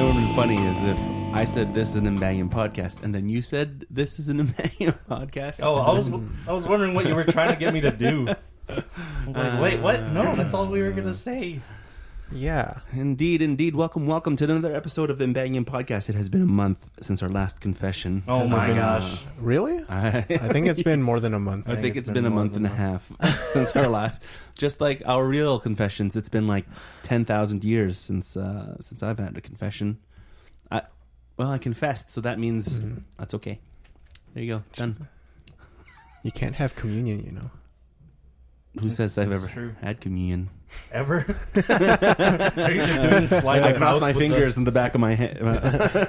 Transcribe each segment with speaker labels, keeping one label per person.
Speaker 1: know what would be funny is if I said this is an Ymbangium podcast, and then you said this is an Ymbangium podcast.
Speaker 2: Oh, I was wondering what you were trying to get me to do. I was like, wait, what? No, that's all we were going to say.
Speaker 3: Yeah.
Speaker 1: Indeed. Welcome to another episode of the Ymbangium podcast. It has been a month since our last confession.
Speaker 2: Oh my gosh.
Speaker 3: Really? I think it's been more than a month.
Speaker 1: I think it's been a month and a half since our last. Just like our real confessions, it's been like 10,000 years since I've had a confession. I confessed, so that means that's okay. There you go. Done.
Speaker 3: You can't have communion, you know.
Speaker 1: Who says I've ever had communion?
Speaker 2: Ever? Are you just doing sleight of mouth?
Speaker 1: I crossed my fingers in the back of my head.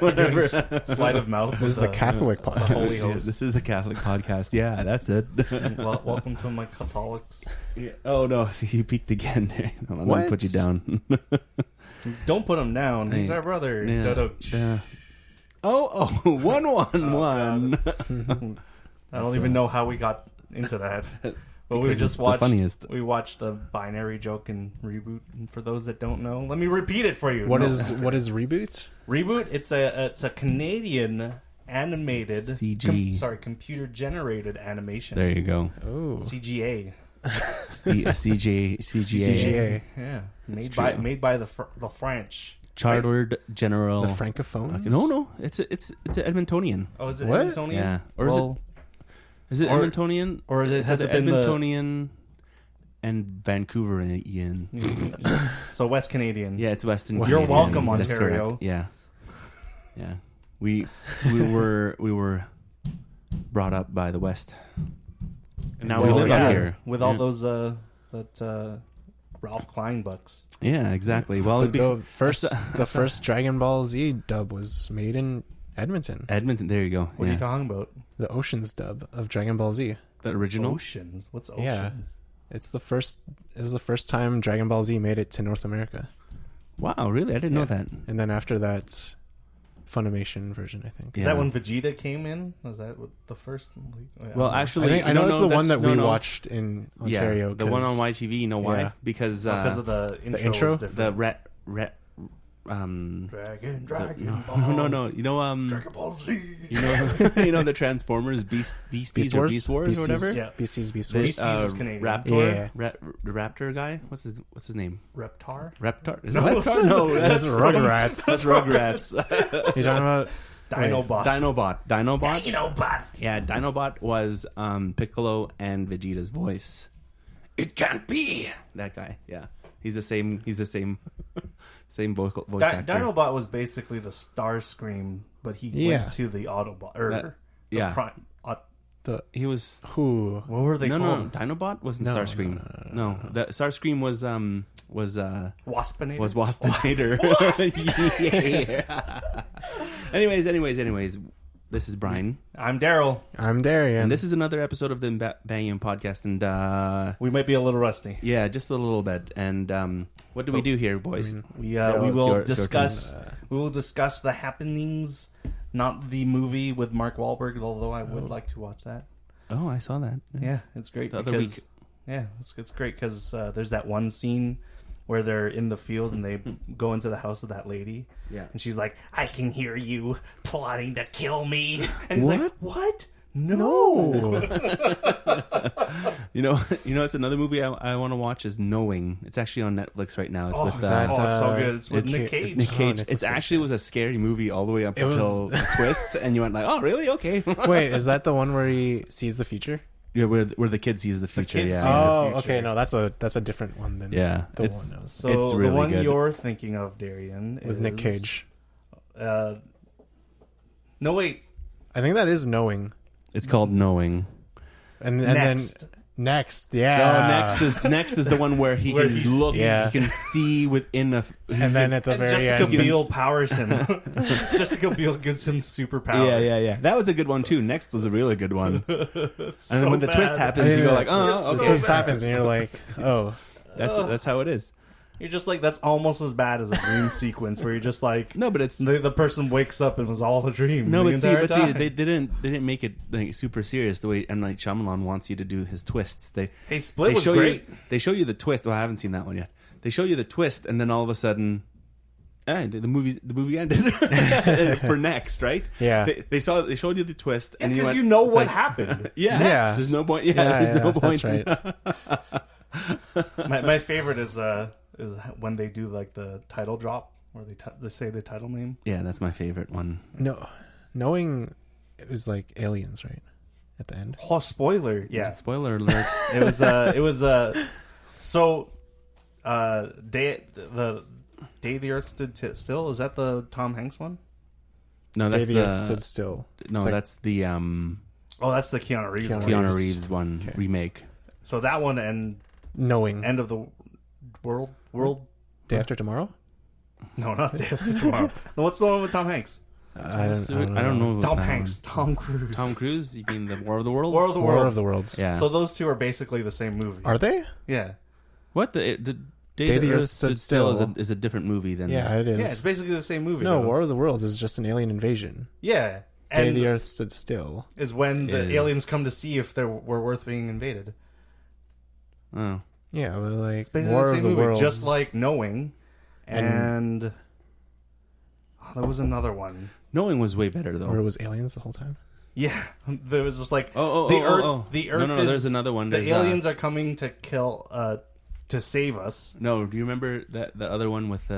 Speaker 2: Whatever. Sleight of mouth.
Speaker 3: This is the Catholic podcast.
Speaker 1: This is a Catholic podcast. Yeah, that's it.
Speaker 2: Well, welcome to my Catholics.
Speaker 1: Yeah. Oh no! See, you peeked again there. I'm gonna put you down.
Speaker 2: Don't put him down. He's our brother.
Speaker 1: Yeah. Oh, 111.
Speaker 2: I don't even know how we got into that. But we just watched. We watched the Binary Joke and Reboot. And for those that don't know, let me repeat it for you.
Speaker 3: What is Reboot?
Speaker 2: Reboot? It's a Canadian animated
Speaker 1: CG.
Speaker 2: Computer generated animation.
Speaker 1: There you go.
Speaker 3: Oh,
Speaker 2: CGA.
Speaker 1: CGA.
Speaker 2: Yeah, made by the French.
Speaker 1: Chartered General.
Speaker 3: The Francophones?
Speaker 1: No. It's Edmontonian.
Speaker 2: Oh, is it
Speaker 3: what?
Speaker 2: Edmontonian?
Speaker 1: Yeah. Or is it Edmontonian?
Speaker 2: Or has it been
Speaker 1: Edmontonian and Vancouverian?
Speaker 2: So West Canadian.
Speaker 1: Yeah, it's Western.
Speaker 2: You're
Speaker 1: Canadian.
Speaker 2: welcome,
Speaker 1: That's
Speaker 2: Ontario.
Speaker 1: correct. Yeah. We were brought up by the West, and now we live up here
Speaker 2: with all those Ralph Klein bucks.
Speaker 1: Yeah, exactly. Well,
Speaker 3: the first Dragon Ball Z dub was made in Edmonton.
Speaker 1: There you go.
Speaker 2: What are you talking about?
Speaker 3: The Oceans dub of Dragon Ball Z.
Speaker 1: The original
Speaker 2: Oceans. What's Oceans?
Speaker 3: Yeah, it was the first time Dragon Ball Z made it to North America.
Speaker 1: Wow, really? I didn't know that.
Speaker 3: And then after that, Funimation version, I think.
Speaker 2: Is that when Vegeta came in? Was that the first?
Speaker 1: Well, actually,
Speaker 3: I know it's the one that we watched in Ontario.
Speaker 1: Yeah, the one on YTV. You know why?
Speaker 3: Yeah.
Speaker 1: Because
Speaker 2: of the intro. Was
Speaker 1: the
Speaker 2: Dragon Ball.
Speaker 1: No. You know,
Speaker 2: Dragon Ball Z.
Speaker 1: You know the Transformers Beasties or Beast Wars or whatever.
Speaker 2: Yeah.
Speaker 3: Beasties
Speaker 2: Beast is Canadian.
Speaker 1: Raptor. Yeah. The Raptor guy. What's his name?
Speaker 2: Reptar.
Speaker 1: Is it Reptar? No,
Speaker 3: that's Rugrats.
Speaker 1: That's Rugrats.
Speaker 3: You're talking about
Speaker 1: Dinobot. Yeah, Dinobot was Piccolo and Vegeta's voice. It can't be that guy. Yeah, he's the same. Same voice actor.
Speaker 2: Dinobot was basically the Starscream, but he went to the Autobot.
Speaker 1: He was
Speaker 3: who?
Speaker 2: What were they called?
Speaker 1: No, Dinobot wasn't Starscream. No, the Starscream was
Speaker 2: Waspinator.
Speaker 1: Was Waspinator. Yeah. Anyways. This is Brian.
Speaker 2: I'm Daryl.
Speaker 3: I'm Darian.
Speaker 1: And this is another episode of the Ymbangium podcast. And
Speaker 2: we might be a little rusty.
Speaker 1: Yeah, just a little bit. And what do we do here, boys?
Speaker 2: We will discuss the happenings, not the movie with Mark Wahlberg. Although I would like to watch that.
Speaker 1: Oh, I saw that.
Speaker 2: Yeah, it's great.
Speaker 1: The other week.
Speaker 2: Yeah, it's great because there's that one scene where they're in the field and they go into the house of that lady. Yeah. And she's like, I can hear you plotting to kill me. And he's like, what? No. You know, it's another movie I want to watch is Knowing. It's actually on Netflix right now. It's with it's so good. It's with Nick Cage.
Speaker 1: Nick Cage. It actually was a scary movie all the way up until the twist, and you went like, oh, really? Okay.
Speaker 3: Wait, is that the one where he sees the future?
Speaker 1: Yeah, where the kid sees the future.
Speaker 3: Okay. No, that's a different one than the one.
Speaker 2: So
Speaker 1: it's really
Speaker 2: the one
Speaker 1: good.
Speaker 2: You're thinking of, Darian,
Speaker 3: with Nick Cage.
Speaker 2: No, wait.
Speaker 3: I think that is Knowing.
Speaker 1: It's called Knowing.
Speaker 3: And then Next, yeah.
Speaker 1: No, next is the one where he can look, he can see within a.
Speaker 3: And then at the very
Speaker 2: Jessica
Speaker 3: end,
Speaker 2: Biel powers him. Jessica Biel gives him superpowers.
Speaker 1: Yeah. That was a good one too. Next was a really good one. And then when the twist happens,
Speaker 3: you
Speaker 1: go like, oh,
Speaker 3: the twist happens, and you're like, oh,
Speaker 1: that's how it is.
Speaker 2: You're just like, that's almost as bad as a dream sequence where you're just like,
Speaker 1: no, but it's
Speaker 2: the person wakes up and it was all a dream.
Speaker 1: No, but see, they didn't make it like super serious the way M. Night Shyamalan wants you to do his twists.
Speaker 2: Split was great.
Speaker 1: They show you the twist. Well, I haven't seen that one yet. They show you the twist, and then all of a sudden, The movie ended for next, right?
Speaker 3: Yeah.
Speaker 1: They showed you the twist, and
Speaker 2: Because
Speaker 1: went,
Speaker 2: you know what
Speaker 1: like,
Speaker 2: happened.
Speaker 1: Yeah. There's no point. There's no point.
Speaker 3: That's right.
Speaker 2: My favorite is when they do like the title drop, where they say the title name.
Speaker 1: Yeah, that's my favorite one.
Speaker 3: No, knowing it was like aliens, right? At the end.
Speaker 2: Oh, spoiler! Yeah,
Speaker 1: Spoiler alert.
Speaker 2: it was so Day the Earth Stood Still. Is that the Tom Hanks one?
Speaker 1: No, that's
Speaker 3: Day the Earth Stood Still.
Speaker 1: No,
Speaker 3: It's like-
Speaker 1: that's the
Speaker 2: Oh, that's the Keanu Reeves one.
Speaker 1: Keanu Reeves one
Speaker 3: Okay.
Speaker 1: remake.
Speaker 2: So that one and
Speaker 3: Knowing.
Speaker 2: End of the World.
Speaker 3: Day After Tomorrow?
Speaker 2: No, not Day After Tomorrow. No, what's the one with Tom Hanks?
Speaker 3: I don't
Speaker 1: know.
Speaker 2: Tom
Speaker 1: that
Speaker 2: Hanks,
Speaker 1: one.
Speaker 2: Tom Cruise.
Speaker 1: Tom Cruise? You mean the War of the Worlds?
Speaker 2: War of the
Speaker 3: War
Speaker 2: Worlds.
Speaker 3: of the Worlds.
Speaker 1: Yeah.
Speaker 2: So those two are basically the same movie.
Speaker 3: Are they?
Speaker 2: Yeah.
Speaker 1: What the Day
Speaker 3: the Earth Stood Still
Speaker 1: is a different movie than
Speaker 3: Yeah, it is.
Speaker 2: Yeah, it's basically the same movie.
Speaker 3: No,
Speaker 2: though.
Speaker 3: War of the Worlds is just an alien invasion.
Speaker 2: Yeah.
Speaker 3: Day
Speaker 2: And
Speaker 3: the Earth Stood Still.
Speaker 2: is when the
Speaker 1: Is-
Speaker 2: aliens come to see if they were worth being invaded.
Speaker 1: Oh.
Speaker 3: Yeah, but like
Speaker 2: It's basically
Speaker 3: War
Speaker 2: the
Speaker 3: of
Speaker 2: same
Speaker 3: the
Speaker 2: movie,
Speaker 3: Worlds.
Speaker 2: just like Knowing, and there was another one.
Speaker 1: Knowing was way better though.
Speaker 3: Or it was aliens the whole time.
Speaker 2: Yeah, there was just like
Speaker 1: Oh,
Speaker 2: the
Speaker 1: oh,
Speaker 2: Earth.
Speaker 1: oh, oh.
Speaker 2: The Earth.
Speaker 1: No,
Speaker 2: is,
Speaker 1: there's another one. There's,
Speaker 2: the aliens are coming to kill, to save us.
Speaker 1: No, do you remember the other one with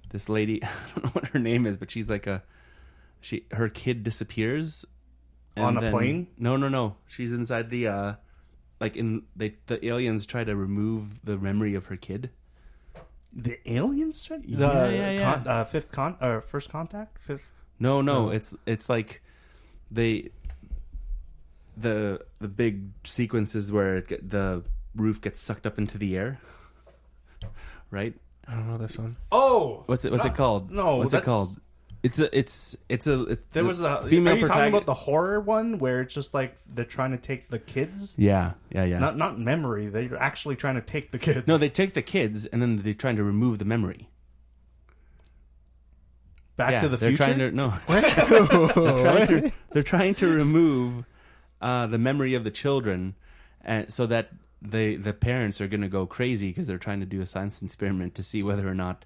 Speaker 1: this lady? I don't know what her name is, but she's like her kid disappears
Speaker 2: On a plane?
Speaker 1: No. She's inside the the aliens try to remove the memory of her kid.
Speaker 2: The aliens?
Speaker 1: Yeah.
Speaker 2: First Contact. Fifth.
Speaker 1: No. It's like the big sequences where the roof gets sucked up into the air, right?
Speaker 3: I don't know this one.
Speaker 2: Oh,
Speaker 1: What's it called?
Speaker 2: No,
Speaker 1: what's it called? There
Speaker 2: was a
Speaker 1: female
Speaker 2: Are you talking
Speaker 1: protagonist.
Speaker 2: about the horror one where it's just like they're trying to take the kids?
Speaker 1: Yeah.
Speaker 2: Not memory. They're actually trying to take the kids.
Speaker 1: No, they take the kids and then they're trying to remove the memory.
Speaker 2: Back to the
Speaker 1: they're
Speaker 2: Future.
Speaker 1: Trying to, no, they're trying to remove the memory of the children, and so that the parents are going to go crazy because they're trying to do a science experiment to see whether or not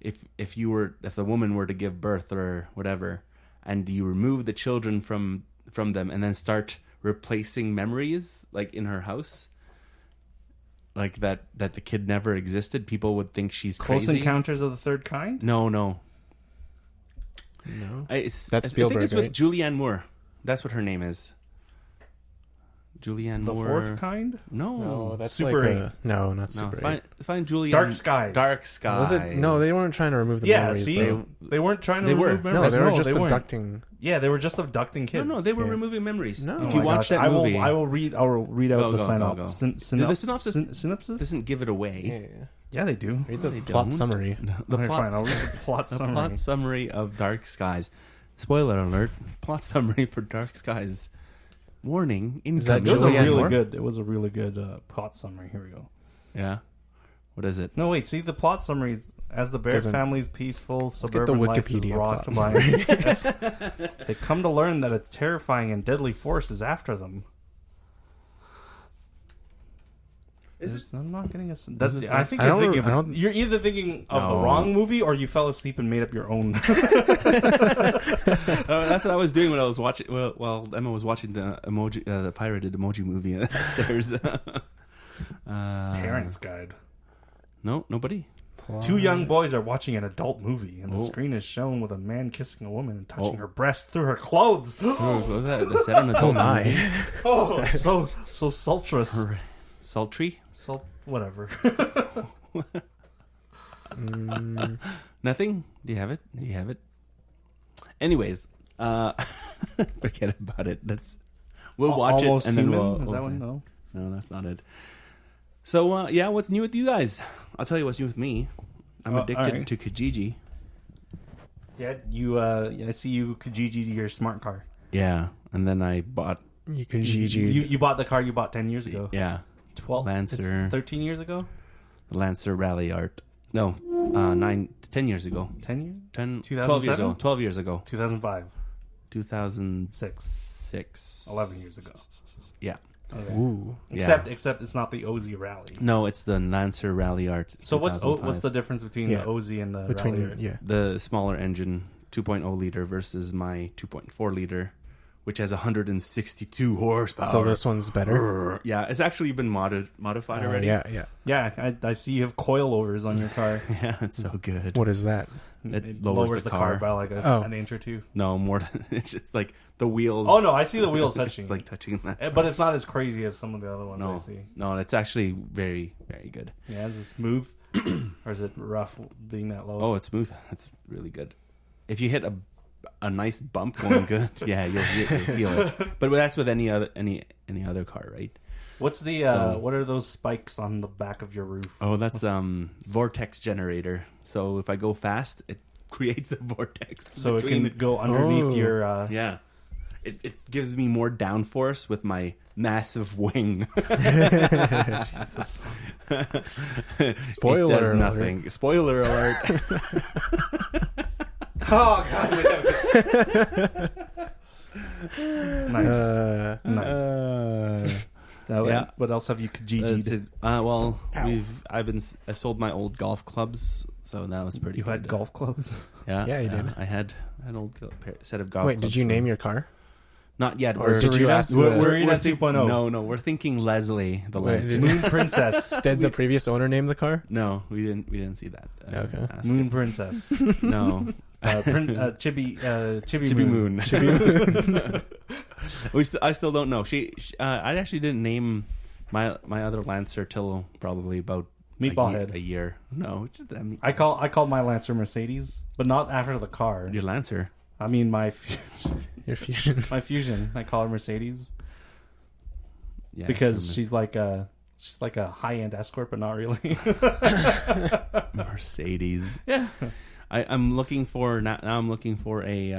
Speaker 1: if the woman were to give birth or whatever, and you remove the children from them and then start replacing memories like in her house, like that the kid never existed, people would think she's
Speaker 2: Close
Speaker 1: crazy.
Speaker 2: Encounters of the Third Kind.
Speaker 1: No.
Speaker 3: No.
Speaker 1: That's
Speaker 3: That's Spielberg,
Speaker 1: I think it's with
Speaker 3: right?
Speaker 1: Julianne Moore. That's what her name is. Julianne
Speaker 2: The
Speaker 1: Moore.
Speaker 2: Fourth Kind.
Speaker 3: No, that's
Speaker 2: Super
Speaker 3: like
Speaker 2: 8.
Speaker 3: No, not
Speaker 1: No,
Speaker 3: Super 8.
Speaker 1: find Julianne.
Speaker 2: Dark Skies.
Speaker 1: Dark Skies.
Speaker 3: Was it? No, they weren't trying to remove the
Speaker 2: Yeah,
Speaker 3: memories.
Speaker 2: see, they weren't trying to
Speaker 1: They were.
Speaker 2: remove
Speaker 3: No,
Speaker 2: memories.
Speaker 3: they were just
Speaker 2: they weren't.
Speaker 3: abducting.
Speaker 2: Yeah, they were just abducting kids.
Speaker 1: No, they were
Speaker 3: Yeah.
Speaker 1: removing memories.
Speaker 3: No.
Speaker 1: If
Speaker 3: Oh
Speaker 1: you
Speaker 2: my
Speaker 1: watch
Speaker 2: gosh.
Speaker 1: that movie,
Speaker 2: I will read out
Speaker 1: Go,
Speaker 2: the
Speaker 1: go,
Speaker 2: synopsis.
Speaker 1: go, go. The synopsis
Speaker 2: Synopsis.
Speaker 1: doesn't give it away.
Speaker 3: Yeah.
Speaker 2: Yeah, they do.
Speaker 3: Read the
Speaker 1: They
Speaker 3: plot
Speaker 1: don't.
Speaker 3: summary.
Speaker 1: The
Speaker 2: Alright,
Speaker 1: plot,
Speaker 2: fine. I'll read the plot
Speaker 1: the
Speaker 2: summary.
Speaker 1: plot summary of Dark Skies. Spoiler alert. Plot summary for Dark Skies. Warning.
Speaker 3: Is that
Speaker 2: It was a
Speaker 3: Julianne
Speaker 2: really
Speaker 3: Moore?
Speaker 2: good. It was a really good plot summary. Here we go.
Speaker 1: Yeah. What is it?
Speaker 2: No, wait. See the plot summaries. As the Bear
Speaker 3: Doesn't-
Speaker 2: family's peaceful
Speaker 3: at the
Speaker 2: suburban life is
Speaker 3: Wikipedia
Speaker 2: rocked
Speaker 3: plot
Speaker 2: by, they come to learn that a terrifying and deadly force is after them. I'm not getting a. That's,
Speaker 1: it
Speaker 2: I think
Speaker 3: I
Speaker 2: you're
Speaker 3: don't-
Speaker 2: thinking.
Speaker 3: I don't-
Speaker 2: You're either thinking of the
Speaker 1: No.
Speaker 2: wrong movie or you fell asleep and made up your own.
Speaker 1: That's what I was doing when I was watching. Well, while Emma was watching the the pirated emoji movie upstairs.
Speaker 2: Parents Guide.
Speaker 1: No, nobody.
Speaker 2: Two young boys are watching an adult movie, and the
Speaker 1: Oh.
Speaker 2: screen is shown with a man kissing a woman and touching her breast through her clothes.
Speaker 1: What was that? Is that an adult
Speaker 3: Oh my.
Speaker 1: movie?
Speaker 2: Oh, so sultrous.
Speaker 1: Sultry?
Speaker 2: Whatever.
Speaker 1: Nothing? Do you have it? Anyways, forget about it. We'll watch
Speaker 2: Almost
Speaker 1: it and then
Speaker 2: Human?
Speaker 1: we'll.
Speaker 2: Is that one?
Speaker 1: okay. No, that's not it. So yeah, what's new with you guys? I'll tell you what's new with me. I'm addicted
Speaker 2: alright.
Speaker 1: to Kijiji.
Speaker 2: Yeah, you. I see you Kijiji your smart car.
Speaker 1: Yeah, and then I bought
Speaker 3: You could GG.
Speaker 2: You bought the car you bought 10 years ago. 12
Speaker 1: Lancer.
Speaker 2: It's 13 years ago.
Speaker 1: Lancer Rally Art. No, 10 years ago.
Speaker 2: 10 years.
Speaker 1: 12 years
Speaker 2: 2007?
Speaker 1: ago. 12 years ago.
Speaker 2: 2005.
Speaker 1: 2006.
Speaker 2: 11 years ago.
Speaker 1: Yeah.
Speaker 2: Okay.
Speaker 3: Ooh.
Speaker 2: Except it's not the OZ Rally.
Speaker 1: No, it's the Lancer Rally Art.
Speaker 2: So what's the difference between the OZ and the Rally Art?
Speaker 3: Yeah.
Speaker 1: The smaller engine, 2.0 liter versus my 2.4 liter, which has 162 horsepower.
Speaker 3: So this one's better?
Speaker 1: Yeah, it's actually been modified already.
Speaker 3: Yeah.
Speaker 2: Yeah, I see you have coilovers on your car.
Speaker 1: Yeah, it's so good.
Speaker 3: What is that?
Speaker 1: It
Speaker 2: lowers the car by like an inch or two.
Speaker 1: No, more than... It's just like the wheels...
Speaker 2: Oh, no, I see the wheel touching.
Speaker 1: It's like touching that.
Speaker 2: But it's not as crazy as some of the other ones I see.
Speaker 1: No, it's actually very, very good.
Speaker 2: Yeah, is it smooth? Or is it rough being that low?
Speaker 1: Oh, it's smooth. It's really good. If you hit a nice bump going good, yeah, you'll feel it. But that's with any other car, right?
Speaker 2: What's the what are those spikes on the back of your roof?
Speaker 1: Oh, that's vortex generator. So if I go fast, it creates a vortex.
Speaker 2: So it can go underneath your
Speaker 1: yeah. It gives me more downforce with my massive wing.
Speaker 2: Jesus.
Speaker 1: Spoiler alert. Nothing. Spoiler alert.
Speaker 2: Oh god. Nice.
Speaker 1: Yeah.
Speaker 2: What else have you Kijij'd?
Speaker 1: Well, I've sold my old golf clubs, so that was pretty.
Speaker 2: You had golf clubs?
Speaker 1: Yeah,
Speaker 3: you did.
Speaker 1: I had an old set of golf.
Speaker 3: Wait,
Speaker 1: clubs.
Speaker 3: did you name your car?
Speaker 1: Not yet.
Speaker 3: Or did you ask?
Speaker 1: We're
Speaker 2: 2.0.
Speaker 1: No, we're thinking Leslie, the Lancer.
Speaker 2: Moon Princess.
Speaker 3: Did the previous owner name the car?
Speaker 1: No, we didn't see that.
Speaker 3: Okay.
Speaker 2: Moon Princess.
Speaker 1: No.
Speaker 2: Chibi Moon.
Speaker 1: I still don't know. I actually didn't name my other Lancer till probably about
Speaker 2: Meatballhead.
Speaker 1: A year. No,
Speaker 2: I called my Lancer Mercedes, but not after the car.
Speaker 1: Your Lancer.
Speaker 2: I mean
Speaker 3: Your Fusion.
Speaker 2: My Fusion. I call her Mercedes.
Speaker 1: Yeah,
Speaker 2: because she's like a high end escort, but not really.
Speaker 1: Mercedes.
Speaker 2: Yeah.
Speaker 1: I'm looking for now. I'm looking for a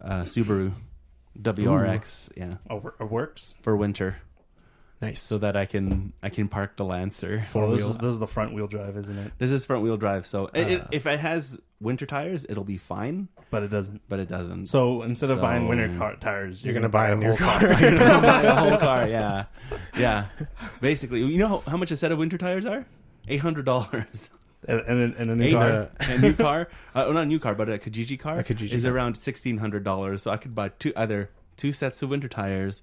Speaker 1: Subaru WRX.
Speaker 2: Ooh. Yeah, a works
Speaker 1: for winter.
Speaker 3: Nice,
Speaker 1: so that I can park the Lancer.
Speaker 2: This is the front wheel drive, isn't it?
Speaker 1: This is front wheel drive. So if it has winter tires, it'll be fine.
Speaker 2: But it doesn't. So instead of buying winter tires,
Speaker 3: you're gonna buy a new car.
Speaker 1: You're gonna buy a whole car. Yeah. Basically, you know how much a set of winter tires are? $800.
Speaker 2: And a new car.
Speaker 1: A new car. Not a new car, but a Kijiji car. Is
Speaker 3: car.
Speaker 1: around $1,600. So I could buy either two sets of winter tires,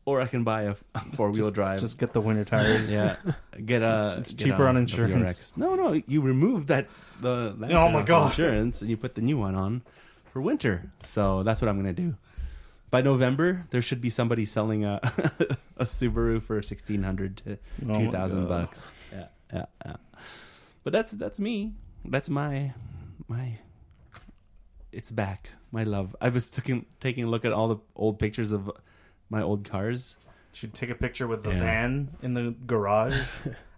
Speaker 1: or I can buy a 4-wheel drive.
Speaker 2: Just get the winter tires.
Speaker 1: Yeah,
Speaker 2: it's cheaper on insurance.
Speaker 1: No, you remove the
Speaker 2: oh my god
Speaker 1: insurance and you put the new one on for winter. So that's what I'm gonna do. By November, there should be somebody selling a Subaru for $1,600 to $2,000. Yeah. But that's me. That's my. It's back. My love. I was taking a look at all the old pictures of my old cars.
Speaker 2: You should take a picture with the van in the garage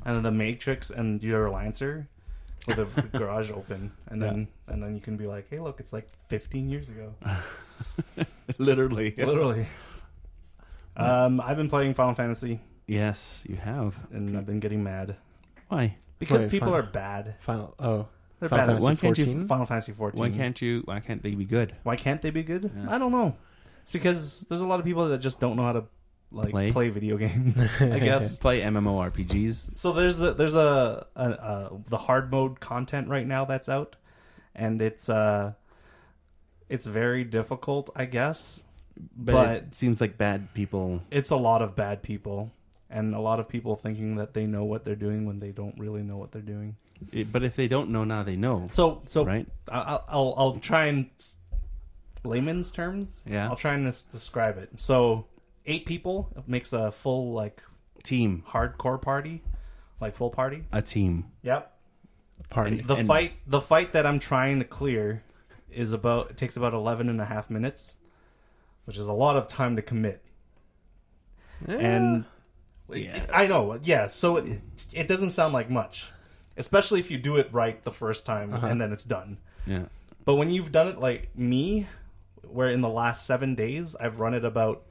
Speaker 2: and the Matrix and your Lancer with the garage open, and then you can be like, hey, look, it's like 15 years ago.
Speaker 1: Literally.
Speaker 2: I've been playing Final Fantasy.
Speaker 1: Yes, you have,
Speaker 2: and I've been getting mad.
Speaker 1: Why?
Speaker 2: Because people are bad.
Speaker 3: They're
Speaker 2: bad.
Speaker 3: Why can't
Speaker 2: you Final Fantasy 14?
Speaker 1: Why can't they be good?
Speaker 2: Why can't they be good?
Speaker 1: Yeah.
Speaker 2: I don't know. It's because there's a lot of people that just don't know how to play video games. I guess
Speaker 1: play MMORPGs.
Speaker 2: So there's the hard mode content right now that's out, and it's very difficult, I guess.
Speaker 1: But it seems like bad people.
Speaker 2: It's a lot of bad people. And a lot of people thinking that they know what they're doing when they don't really know what they're doing.
Speaker 1: But if they don't know now, they know.
Speaker 2: So
Speaker 1: right?
Speaker 2: I'll try and layman's terms.
Speaker 1: Yeah.
Speaker 2: I'll try and describe it. So 8 people makes a full
Speaker 1: team
Speaker 2: hardcore party, full party.
Speaker 1: A team.
Speaker 2: Yep.
Speaker 3: Party.
Speaker 2: The fight that I'm trying to clear takes about 11.5 minutes, which is a lot of time to commit. Yeah. And I know, yeah. So it doesn't sound like much, especially if you do it right the first time and then it's done.
Speaker 1: Yeah.
Speaker 2: But when you've done it like me, where in the last 7 days I've run it about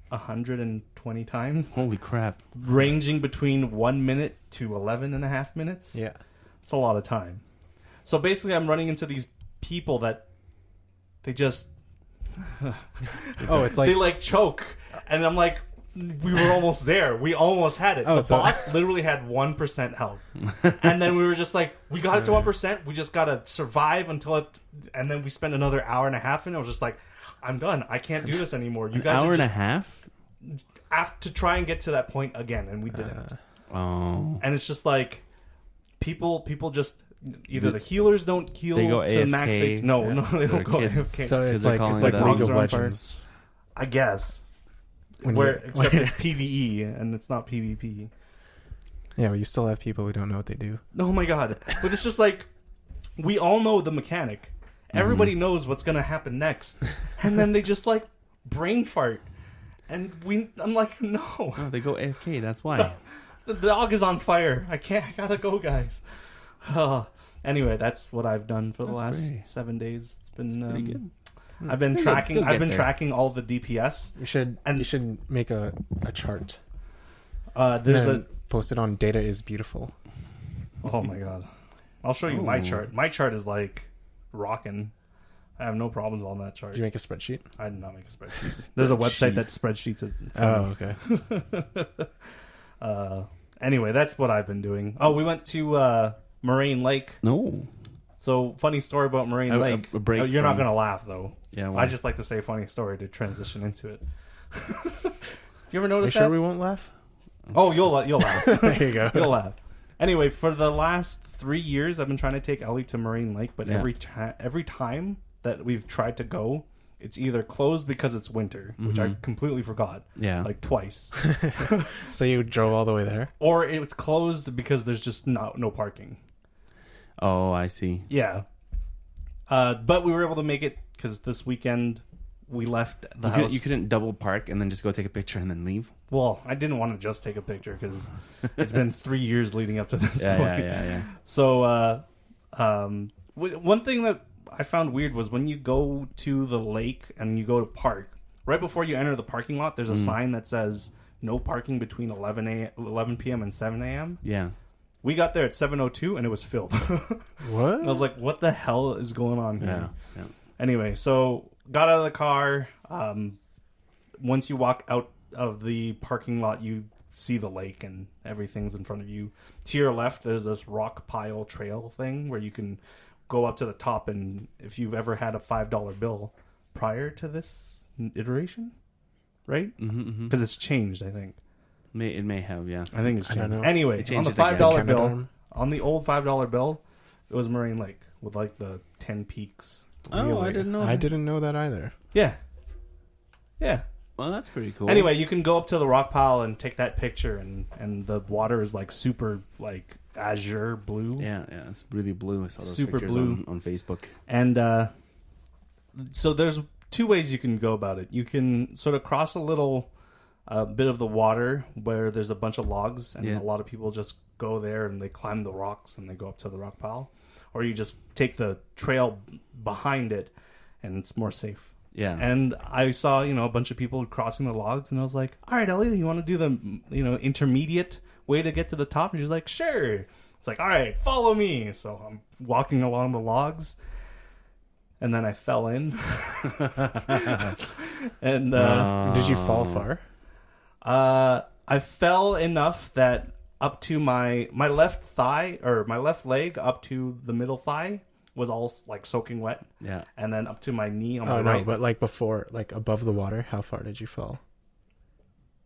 Speaker 2: 120 times.
Speaker 1: Holy crap!
Speaker 2: Ranging between 1 minute to 11.5 minutes.
Speaker 3: Yeah,
Speaker 2: it's a lot of time. So basically, I'm running into these people that they just
Speaker 3: it's like
Speaker 2: they choke, and I'm like. we were almost there. We almost had it. The boss literally had 1% health. And then we were just like, we got it to 1%. We just got to survive until it... And then we spent another hour and a half, and I was just like, I'm done. I can't do this anymore. You guys
Speaker 1: hour
Speaker 2: are just...
Speaker 1: and a half?
Speaker 2: Have to try and get to that point again, and we didn't.
Speaker 1: Oh.
Speaker 2: And it's just like, people just... Either the healers don't heal
Speaker 1: they go
Speaker 2: to
Speaker 1: AFK.
Speaker 2: max... No, they don't go AFK.
Speaker 3: So it's like League of Legends.
Speaker 2: I guess. Except it's PvE and it's not PvP.
Speaker 3: Yeah, but you still have people who don't know what they do.
Speaker 2: Oh my god. But it's just like, we all know the mechanic. Everybody knows what's going to happen next. And then they just like brain fart. And I'm like, no.
Speaker 1: Oh, they go AFK, that's why.
Speaker 2: The dog is on fire. I gotta go, guys. Anyway, that's what I've done for the last 7 days. It's been pretty good. I've been tracking all the DPS.
Speaker 3: You should make a chart.
Speaker 2: There's
Speaker 3: post it on Data is Beautiful.
Speaker 2: Oh my god. I'll show you my chart. My chart is like rocking. I have no problems on that chart.
Speaker 3: Did you make a spreadsheet?
Speaker 2: I did not make a spreadsheet. There's a website that spreadsheets it.
Speaker 3: Okay.
Speaker 2: Anyway, that's what I've been doing. Oh, we went to Moraine Lake.
Speaker 1: No.
Speaker 2: So, funny story about Moraine Lake. You're not going to laugh, though.
Speaker 1: Yeah.
Speaker 2: I just like to say a funny story to transition into it. You ever notice
Speaker 3: that? Sure we won't laugh?
Speaker 2: Oh, you'll laugh.
Speaker 3: There you go.
Speaker 2: You'll laugh. Anyway, for the last 3 years, I've been trying to take Ellie to Moraine Lake, but every time that we've tried to go, it's either closed because it's winter, which I completely forgot.
Speaker 1: Yeah.
Speaker 2: Like twice.
Speaker 3: So you drove all the way there?
Speaker 2: Or it was closed because there's just no parking.
Speaker 1: Oh, I see.
Speaker 2: Yeah. But we were able to make it because this weekend we left the house.
Speaker 1: You couldn't double park and then just go take a picture and then leave?
Speaker 2: Well, I didn't want to just take a picture because it's been 3 years leading up to this point.
Speaker 1: Yeah.
Speaker 2: So, one thing that I found weird was when you go to the lake and you go to park, right before you enter the parking lot, there's a sign that says no parking between 11 p.m. and 7 a.m.
Speaker 1: Yeah.
Speaker 2: We got there at 7:02 and it was filled.
Speaker 3: What?
Speaker 2: I was like, what the hell is going on here?
Speaker 1: Yeah.
Speaker 2: Anyway, so got out of the car. Once you walk out of the parking lot, you see the lake and everything's in front of you. To your left, there's this rock pile trail thing where you can go up to the top, and if you've ever had a $5 bill prior to this iteration, right? Because it's changed, I think.
Speaker 1: It may have, yeah.
Speaker 2: I think it's changed.
Speaker 3: I don't know.
Speaker 2: Anyway, on the
Speaker 1: it
Speaker 2: $5 bill, on the old $5 bill, it was Moraine Lake with like the 10 peaks.
Speaker 1: Oh, really? I didn't know that.
Speaker 3: I didn't know that either.
Speaker 2: Yeah.
Speaker 1: Well, that's pretty cool.
Speaker 2: Anyway, you can go up to the rock pile and take that picture, and the water is like super like azure blue.
Speaker 1: Yeah, it's really blue. I saw those
Speaker 2: super
Speaker 1: pictures
Speaker 2: blue
Speaker 1: on Facebook.
Speaker 2: And so there's two ways you can go about it. You can sort of cross a little bit of the water where there's a bunch of logs, and a lot of people just go there and they climb the rocks and they go up to the rock pile. Or you just take the trail behind it, and it's more safe.
Speaker 1: Yeah.
Speaker 2: And I saw, a bunch of people crossing the logs, and I was like, all right, Ellie, you want to do the, intermediate way to get to the top? And she's like, sure. It's like, all right, follow me. So I'm walking along the logs, and then I fell in. And
Speaker 3: did you fall far?
Speaker 2: I fell enough that up to my left thigh, or my left leg up to the middle thigh was all like soaking wet.
Speaker 1: Yeah.
Speaker 2: And then up to my knee on my right.
Speaker 3: No, but like before, like above the water, how far did you fall?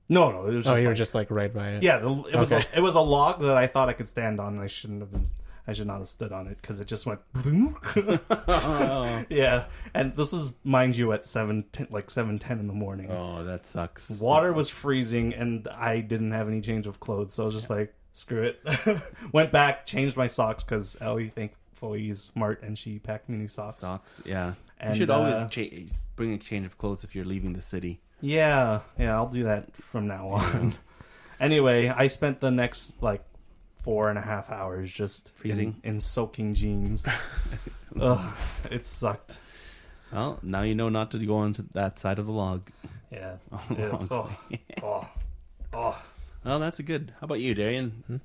Speaker 2: No, it was just
Speaker 3: were just like right by it.
Speaker 2: Yeah, it was a log that I thought I could stand on, and I should not have stood on it because it just went. Yeah, and this is, mind you, at 7:10 in the morning.
Speaker 1: Oh, that sucks.
Speaker 2: Water was freezing, and I didn't have any change of clothes, so I was just like, screw it. Went back, changed my socks because Ellie thankfully is smart, and she packed me new socks.
Speaker 1: Yeah.
Speaker 2: And,
Speaker 1: you should always bring a change of clothes if you're leaving the city.
Speaker 2: Yeah, I'll do that from now on. Anyway, I spent the next 4.5 hours just
Speaker 1: freezing
Speaker 2: in soaking jeans. Ugh, it sucked.
Speaker 1: Well, now you know not to go onto that side of the log.
Speaker 2: Yeah.
Speaker 1: Oh. Well, that's good. How about you, Darian?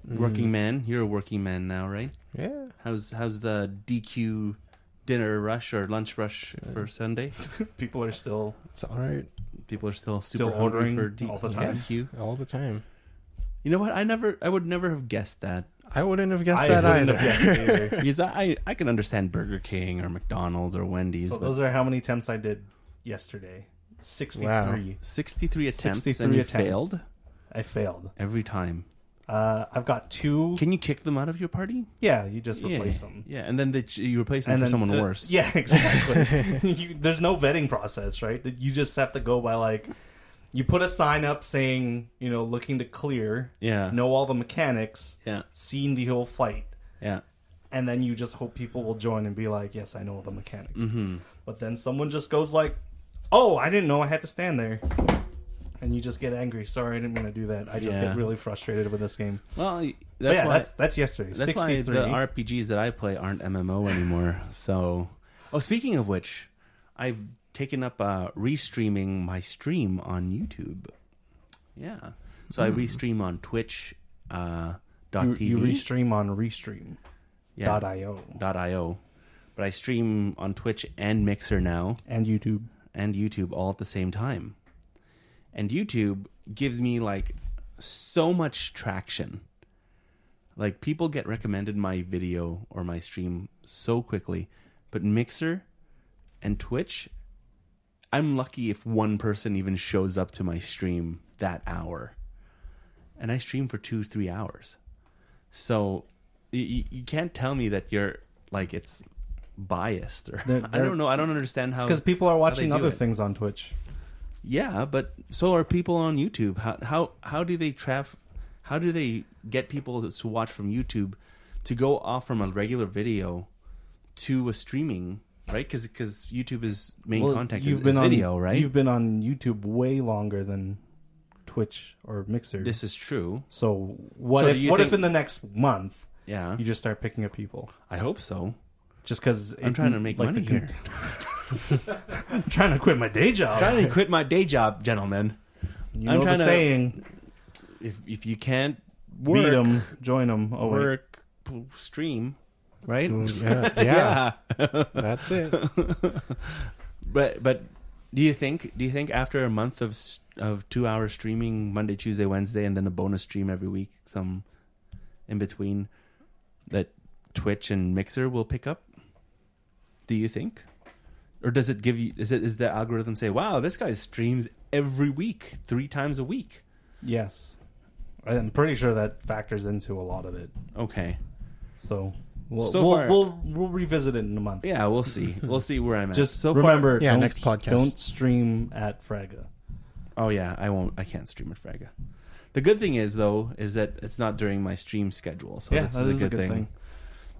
Speaker 1: Working man. You're a working man now, right?
Speaker 3: Yeah.
Speaker 1: How's the DQ dinner rush or lunch rush for Sunday?
Speaker 2: People are still...
Speaker 3: It's all right.
Speaker 1: People are still super hungry
Speaker 2: ordering
Speaker 1: for
Speaker 2: all the time.
Speaker 1: barbecue.
Speaker 3: All the time.
Speaker 1: You know what? I would never have guessed that.
Speaker 3: I wouldn't have guessed
Speaker 2: I
Speaker 3: that
Speaker 2: wouldn't
Speaker 3: either.
Speaker 2: have guessed it either.
Speaker 1: Because I can understand Burger King or McDonald's or Wendy's.
Speaker 2: So
Speaker 1: but
Speaker 2: those are how many attempts I did yesterday. 63.
Speaker 3: Wow.
Speaker 1: 63 attempts
Speaker 2: 63
Speaker 1: and you
Speaker 2: attempts.
Speaker 1: failed
Speaker 2: I failed.
Speaker 1: every time.
Speaker 2: I've got 2.
Speaker 1: Can you kick them out of your party?
Speaker 2: Yeah, you just replace them.
Speaker 1: Yeah, and then you replace them
Speaker 2: And
Speaker 1: for
Speaker 2: then,
Speaker 1: someone worse.
Speaker 2: Yeah, exactly. There's no vetting process, right? You just have to go by like, you put a sign up saying, looking to clear,
Speaker 1: Yeah.
Speaker 2: know all the mechanics,
Speaker 1: Yeah.
Speaker 2: seen the whole fight,
Speaker 1: Yeah.
Speaker 2: and then you just hope people will join and be like, yes, I know all the mechanics.
Speaker 1: Mm-hmm.
Speaker 2: But then someone just goes like, oh, I didn't know I had to stand there. And you just get angry. Sorry, I didn't want to do that. I just get really frustrated with this game.
Speaker 1: Well, that's
Speaker 2: yesterday.
Speaker 1: That's
Speaker 2: 63.
Speaker 1: why the RPGs that I play aren't MMO anymore. So, speaking of which, I've taken up restreaming my stream on YouTube. Yeah, so I restream on Twitch. .tv.
Speaker 2: You restream on Restream.
Speaker 1: Yeah.
Speaker 2: .io.
Speaker 1: But I stream on Twitch and Mixer now.
Speaker 2: And YouTube.
Speaker 1: All at the same time. And YouTube gives me like so much traction. Like people get recommended my video or my stream so quickly. But Mixer and Twitch, I'm lucky if one person even shows up to my stream that hour. And I stream for 2-3 hours. So you can't tell me that you're like it's biased or I don't know. I don't understand how.
Speaker 2: It's because people are watching
Speaker 1: do
Speaker 2: other
Speaker 1: it.
Speaker 2: things on Twitch.
Speaker 1: Yeah, but so are people on YouTube. How do they how do they get people to watch from YouTube to go off from a regular video to a streaming, right? Because YouTube is main content is video, right?
Speaker 2: You've been on YouTube way longer than Twitch or Mixer.
Speaker 1: This is true.
Speaker 2: So what if in the next month you just start picking up people?
Speaker 1: I hope so.
Speaker 2: Just because
Speaker 1: I'm trying to make money here.
Speaker 2: I'm trying to quit my day job.
Speaker 1: Trying to quit my day job, gentlemen.
Speaker 2: I'm trying to saying.
Speaker 1: If you can't
Speaker 2: beat them, join them.
Speaker 1: Stream, right?
Speaker 3: Yeah. That's it.
Speaker 1: But do you think after a month of 2 hours streaming Monday, Tuesday, Wednesday, and then a bonus stream every week, some in between, that Twitch and Mixer will pick up? Do you think? Or does it give you? Is the algorithm say, "Wow, this guy streams every week, 3 times a week"?
Speaker 2: Yes, I'm pretty sure that factors into a lot of it.
Speaker 1: Okay,
Speaker 2: so we'll revisit it in a month.
Speaker 1: Yeah, we'll see. We'll see where I'm at.
Speaker 2: Just so remember,
Speaker 3: next podcast.
Speaker 2: Don't stream at Fraga.
Speaker 1: Oh yeah, I won't. I can't stream at Fraga. The good thing is that it's not during my stream schedule, so this is a good thing.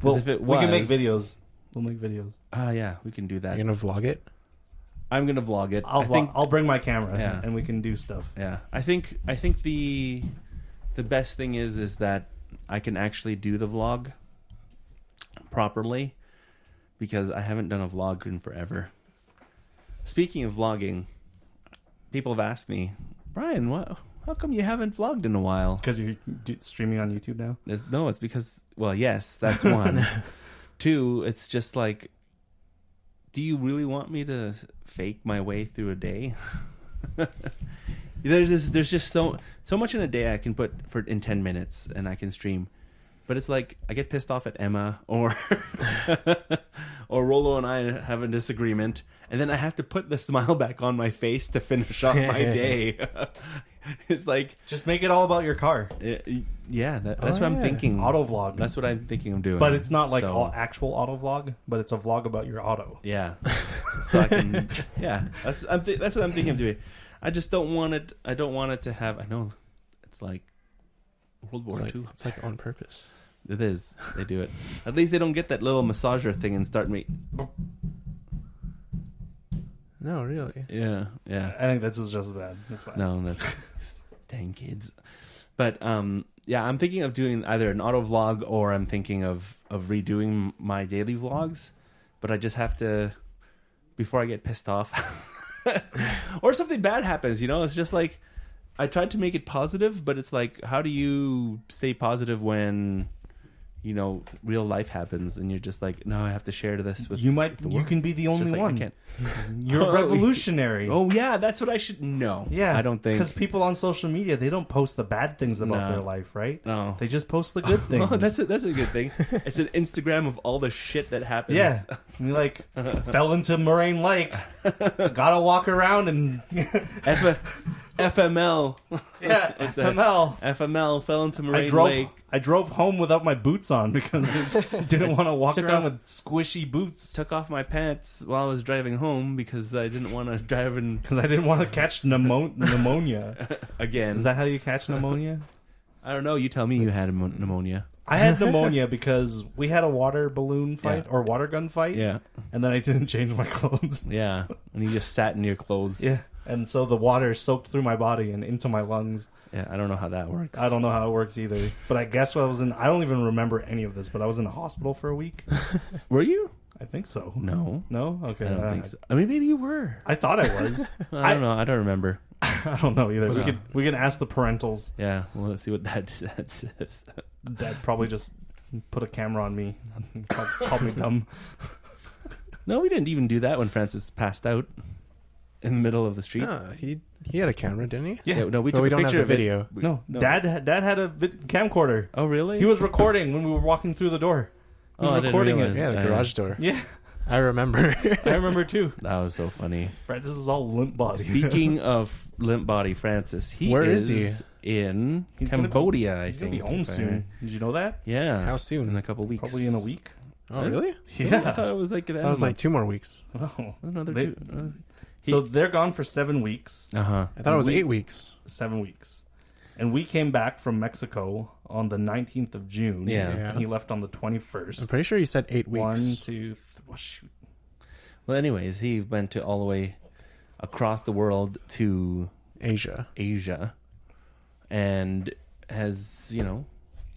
Speaker 2: Well,
Speaker 1: if it
Speaker 2: we can make videos. We'll make videos.
Speaker 1: Yeah, we can do that.
Speaker 3: You're gonna vlog it?
Speaker 1: I'm gonna vlog it.
Speaker 2: I'll bring my camera and we can do stuff.
Speaker 1: Yeah, I think the best thing is that I can actually do the vlog properly because I haven't done a vlog in forever. Speaking of vlogging, people have asked me, Brian, how come you haven't vlogged in a while?
Speaker 2: Because you're streaming on YouTube now?
Speaker 1: No, it's because, well, yes, that's one. 2, it's just like, do you really want me to fake my way through a day? There's just so much in a day I can put in 10 minutes and I can stream. But it's like I get pissed off at Emma or Rolo and I have a disagreement, and then I have to put the smile back on my face to finish off my day. It's like
Speaker 2: just make it all about your car.
Speaker 1: Yeah, that's what I'm thinking.
Speaker 2: Auto vlog.
Speaker 1: That's what I'm thinking of doing.
Speaker 2: But it's not like actual auto vlog, but it's a vlog about your auto.
Speaker 1: Yeah. So I can. Yeah, that's what I'm thinking of doing. I just don't want it. I don't want it to have. I know it's like World War II.
Speaker 3: It's like on purpose.
Speaker 1: It is. They do it. At least they don't get that little massager thing and start me.
Speaker 3: No, really.
Speaker 1: Yeah.
Speaker 2: I think this is just bad. That's fine.
Speaker 1: No, that's dang kids. But yeah, I'm thinking of doing either an auto vlog or I'm thinking of redoing my daily vlogs. But I just have to, before I get pissed off, or something bad happens. It's just like I tried to make it positive, but it's like, how do you stay positive when real life happens, and you're just like, no, I have to share this with
Speaker 2: You
Speaker 1: the
Speaker 2: can be the
Speaker 1: It's just
Speaker 2: only
Speaker 1: like, I
Speaker 2: one.
Speaker 1: can't.
Speaker 2: You're revolutionary.
Speaker 1: Oh yeah, that's what I should know.
Speaker 2: Yeah,
Speaker 1: I don't think
Speaker 2: because people on social media, they don't post the bad things about
Speaker 1: No.
Speaker 2: their life, right?
Speaker 1: No.
Speaker 2: They just post the good things.
Speaker 1: Oh, that's a good thing. It's an Instagram of all the shit that happens.
Speaker 2: Yeah, and you like fell into Moraine Lake, gotta walk around and
Speaker 1: FML.
Speaker 2: yeah,
Speaker 1: What's that? FML fell into Moraine Lake.
Speaker 2: I drove home without my boots on because I didn't want to walk
Speaker 1: Took
Speaker 2: around
Speaker 1: off-
Speaker 2: with squishy boots
Speaker 1: Took off my pants while I was driving home because I didn't want to drive in
Speaker 2: because I didn't want to catch pneumonia.
Speaker 1: again.
Speaker 2: Is that how you catch pneumonia?
Speaker 1: I don't know. You tell me you had pneumonia.
Speaker 2: I had pneumonia because we had a water balloon fight or water gun fight.
Speaker 1: Yeah.
Speaker 2: And then I didn't change my clothes.
Speaker 1: Yeah. And you just sat in your clothes.
Speaker 2: Yeah. And so the water soaked through my body and into my lungs.
Speaker 1: Yeah. I don't know how that works.
Speaker 2: I don't know how it works either. But I guess I don't even remember any of this, but I was in the hospital for a week.
Speaker 1: Were you?
Speaker 2: I think so.
Speaker 1: No.
Speaker 2: No? Okay.
Speaker 1: I don't think so. I mean, maybe you were.
Speaker 2: I thought I was.
Speaker 1: I don't know. I don't remember.
Speaker 2: I don't know either. We can ask the parentals.
Speaker 1: Yeah. Well, let's see what Dad says.
Speaker 2: Dad probably just put a camera on me and called me dumb.
Speaker 1: No, we didn't even do that when Francis passed out in the middle of the street.
Speaker 3: He had a camera, didn't he?
Speaker 2: Yeah.
Speaker 1: No, we
Speaker 3: But
Speaker 1: took
Speaker 3: we
Speaker 1: a
Speaker 3: don't have
Speaker 1: picture
Speaker 3: the
Speaker 1: of
Speaker 3: video.
Speaker 1: it.
Speaker 2: No. Dad had a camcorder.
Speaker 1: Oh, really?
Speaker 2: He was recording when we were walking through the door. He was
Speaker 1: I didn't
Speaker 2: recording
Speaker 1: realize.
Speaker 2: it.
Speaker 3: Yeah, the garage door.
Speaker 2: Yeah.
Speaker 3: I remember.
Speaker 2: I remember too.
Speaker 1: That was so funny.
Speaker 2: This was all limp body.
Speaker 1: Speaking of limp body, Francis,
Speaker 3: Where is
Speaker 1: he?
Speaker 3: he?
Speaker 1: In
Speaker 2: He's gonna
Speaker 1: Cambodia,
Speaker 2: He's
Speaker 1: I
Speaker 2: gonna
Speaker 1: think.
Speaker 2: be home soon. Did you know that?
Speaker 1: Yeah.
Speaker 3: How soon?
Speaker 1: In a couple weeks.
Speaker 2: Probably in a week.
Speaker 3: Oh, really?
Speaker 1: I thought it was like that.
Speaker 3: That was like 2 more weeks.
Speaker 2: Oh.
Speaker 1: another
Speaker 2: They-
Speaker 1: 2.
Speaker 2: So they're gone for 7 weeks.
Speaker 1: Uh-huh.
Speaker 3: I thought it was 8 weeks.
Speaker 2: 7 weeks. And we came back from Mexico on the 19th of June.
Speaker 1: Yeah.
Speaker 2: And he left on the 21st.
Speaker 3: I'm pretty sure you said 8 weeks.
Speaker 2: 1, 2, 3. Oh, shoot.
Speaker 1: Well, anyways, he went all the way across the world to
Speaker 3: Asia.
Speaker 1: and has,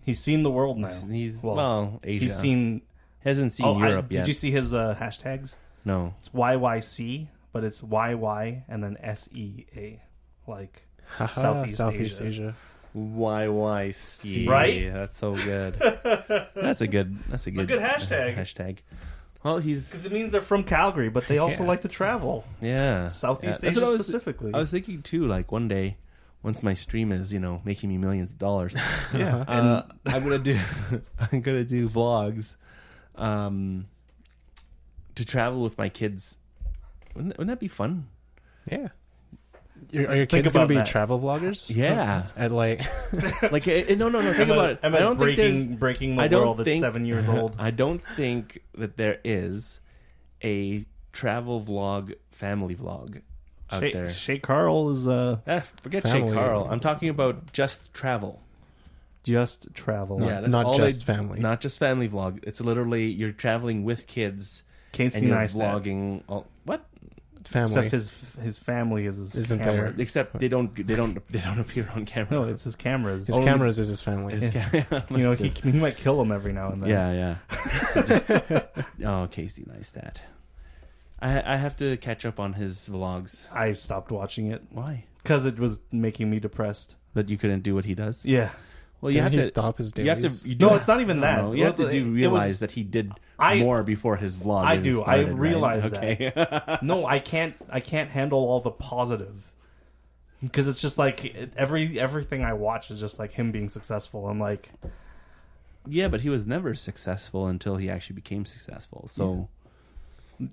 Speaker 2: He's seen the world now.
Speaker 1: he's
Speaker 2: Well,
Speaker 1: Asia.
Speaker 2: He's seen...
Speaker 1: Hasn't seen Europe yet.
Speaker 2: Did you see his hashtags?
Speaker 1: No.
Speaker 2: It's YYC, but it's YY and then SEA. Like... Southeast Asia.
Speaker 1: YYC.
Speaker 2: Right?
Speaker 1: That's so good. That's a good
Speaker 2: good hashtag.
Speaker 1: Hashtag. Well,
Speaker 2: Because it means they're from Calgary, but they also like to travel.
Speaker 1: Yeah.
Speaker 2: Southeast
Speaker 1: That's
Speaker 2: Asia
Speaker 1: what
Speaker 2: specifically.
Speaker 1: I was thinking too, like one day, once my stream is, making me millions of dollars.
Speaker 2: Yeah.
Speaker 1: And I'm gonna do vlogs to travel with my kids. Wouldn't that be fun?
Speaker 3: Yeah. Are your kids going to
Speaker 2: about
Speaker 3: be
Speaker 2: that.
Speaker 3: travel vloggers?
Speaker 1: Yeah.
Speaker 3: At like...
Speaker 1: Like no, think about it. I
Speaker 2: Emma's
Speaker 1: don't think there's
Speaker 2: breaking the
Speaker 1: I don't
Speaker 2: world at
Speaker 1: think-
Speaker 2: 7 years old.
Speaker 1: I don't think that there is a travel vlog, family vlog out there.
Speaker 2: Shay Carl is
Speaker 1: Forget
Speaker 3: Family.
Speaker 1: Shay Carl. I'm talking about just travel.
Speaker 2: just travel.
Speaker 1: Yeah, that's
Speaker 3: not
Speaker 1: all
Speaker 3: just family.
Speaker 1: Not just family vlog. It's literally you're traveling with kids
Speaker 2: Casey
Speaker 1: and you're
Speaker 2: Neistat.
Speaker 1: vlogging. What?
Speaker 3: Family.
Speaker 2: Except his family is his
Speaker 3: Isn't
Speaker 2: camera.
Speaker 3: there.
Speaker 1: Except they don't appear on camera.
Speaker 2: No, it's his cameras.
Speaker 3: His cameras is his family.
Speaker 2: He might kill him every now and then.
Speaker 1: Yeah. Oh, Casey Neistat. I have to catch up on his vlogs.
Speaker 2: I stopped watching it
Speaker 1: Why?
Speaker 2: because it was making me depressed.
Speaker 1: That you couldn't do what he does.
Speaker 2: Yeah.
Speaker 1: Well, you
Speaker 3: Didn't
Speaker 1: have
Speaker 3: he
Speaker 1: to
Speaker 3: stop his
Speaker 1: You have
Speaker 3: dailies?
Speaker 1: to. You do
Speaker 2: No, it's not even that.
Speaker 1: No, you have to
Speaker 2: It
Speaker 1: realize
Speaker 2: was-
Speaker 1: that he did
Speaker 2: I-
Speaker 1: more before his vlog.
Speaker 2: I
Speaker 1: even
Speaker 2: do.
Speaker 1: started,
Speaker 2: I realize
Speaker 1: right? Okay.
Speaker 2: No, I can't handle all the positive because it's just like everything I watch is just like him being successful. I'm like,
Speaker 1: Yeah, but he was never successful until he actually became successful. So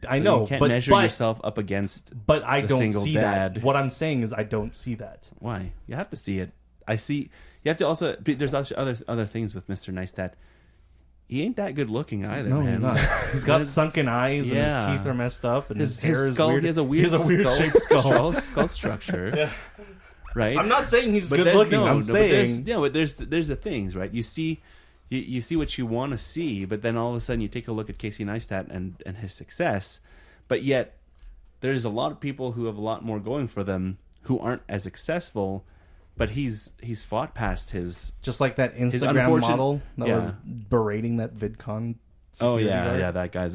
Speaker 2: I know,
Speaker 1: you can't
Speaker 2: but
Speaker 1: measure yourself up against.
Speaker 2: But I
Speaker 1: the
Speaker 2: don't
Speaker 1: single
Speaker 2: see
Speaker 1: dad.
Speaker 2: that. What I'm saying is I don't see that.
Speaker 1: Why? You have to see it. I see. You have to also. There's also other things with Mr. Neistat. He ain't that good looking either,
Speaker 2: No,
Speaker 1: man.
Speaker 2: he's not. He's got
Speaker 1: It's-
Speaker 2: sunken eyes and
Speaker 1: yeah.
Speaker 2: his teeth are messed up and his,
Speaker 1: His
Speaker 2: hair is
Speaker 1: skull.
Speaker 2: weird.
Speaker 1: He has a weird,
Speaker 2: shaped skull.
Speaker 1: skull structure.
Speaker 2: Yeah.
Speaker 1: Right.
Speaker 2: I'm not saying he's
Speaker 1: But
Speaker 2: good
Speaker 1: there's-
Speaker 2: looking.
Speaker 1: no,
Speaker 2: I'm
Speaker 1: no, but
Speaker 2: saying
Speaker 1: there's the things, right? You see what you want to see, but then all of a sudden you take a look at Casey Neistat and his success, but yet there's a lot of people who have a lot more going for them who aren't as successful, but he's fought past his.
Speaker 2: just like that Instagram
Speaker 1: unfortunate-
Speaker 2: model that
Speaker 1: Yeah.
Speaker 2: was berating that VidCon.
Speaker 1: Oh
Speaker 2: security
Speaker 1: yeah,
Speaker 2: guard.
Speaker 1: yeah. That guy's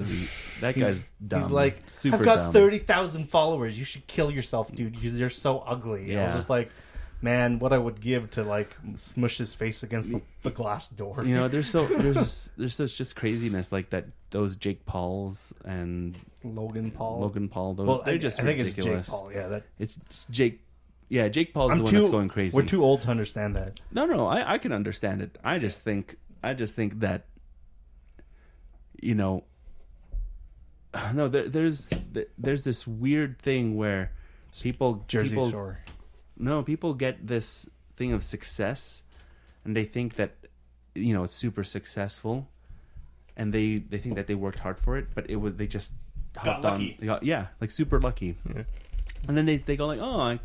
Speaker 1: dumb.
Speaker 2: He's like,
Speaker 1: super
Speaker 2: I've got
Speaker 1: dumb.
Speaker 2: 30,000 followers. You should kill yourself, dude, because you're so ugly. I
Speaker 1: Yeah.
Speaker 2: was just like, Man, what I would give to like smush his face against the glass door.
Speaker 1: You know, there's just craziness like that. Those Jake Pauls and
Speaker 2: Logan Paul.
Speaker 1: They're just ridiculous.
Speaker 2: Think it's Jake Paul. Yeah,
Speaker 1: it's Jake. Yeah, Jake Paul's the one that's going crazy.
Speaker 2: We're too old to understand that.
Speaker 1: No, I can understand it. I just think that, you know, no, there's this weird thing where people
Speaker 2: Shore.
Speaker 1: No, people get this thing of success, and they think that, you know, it's super successful, and they think that they worked hard for it, but they just
Speaker 2: got lucky.
Speaker 1: Like super lucky.
Speaker 3: Yeah.
Speaker 1: And then they go like,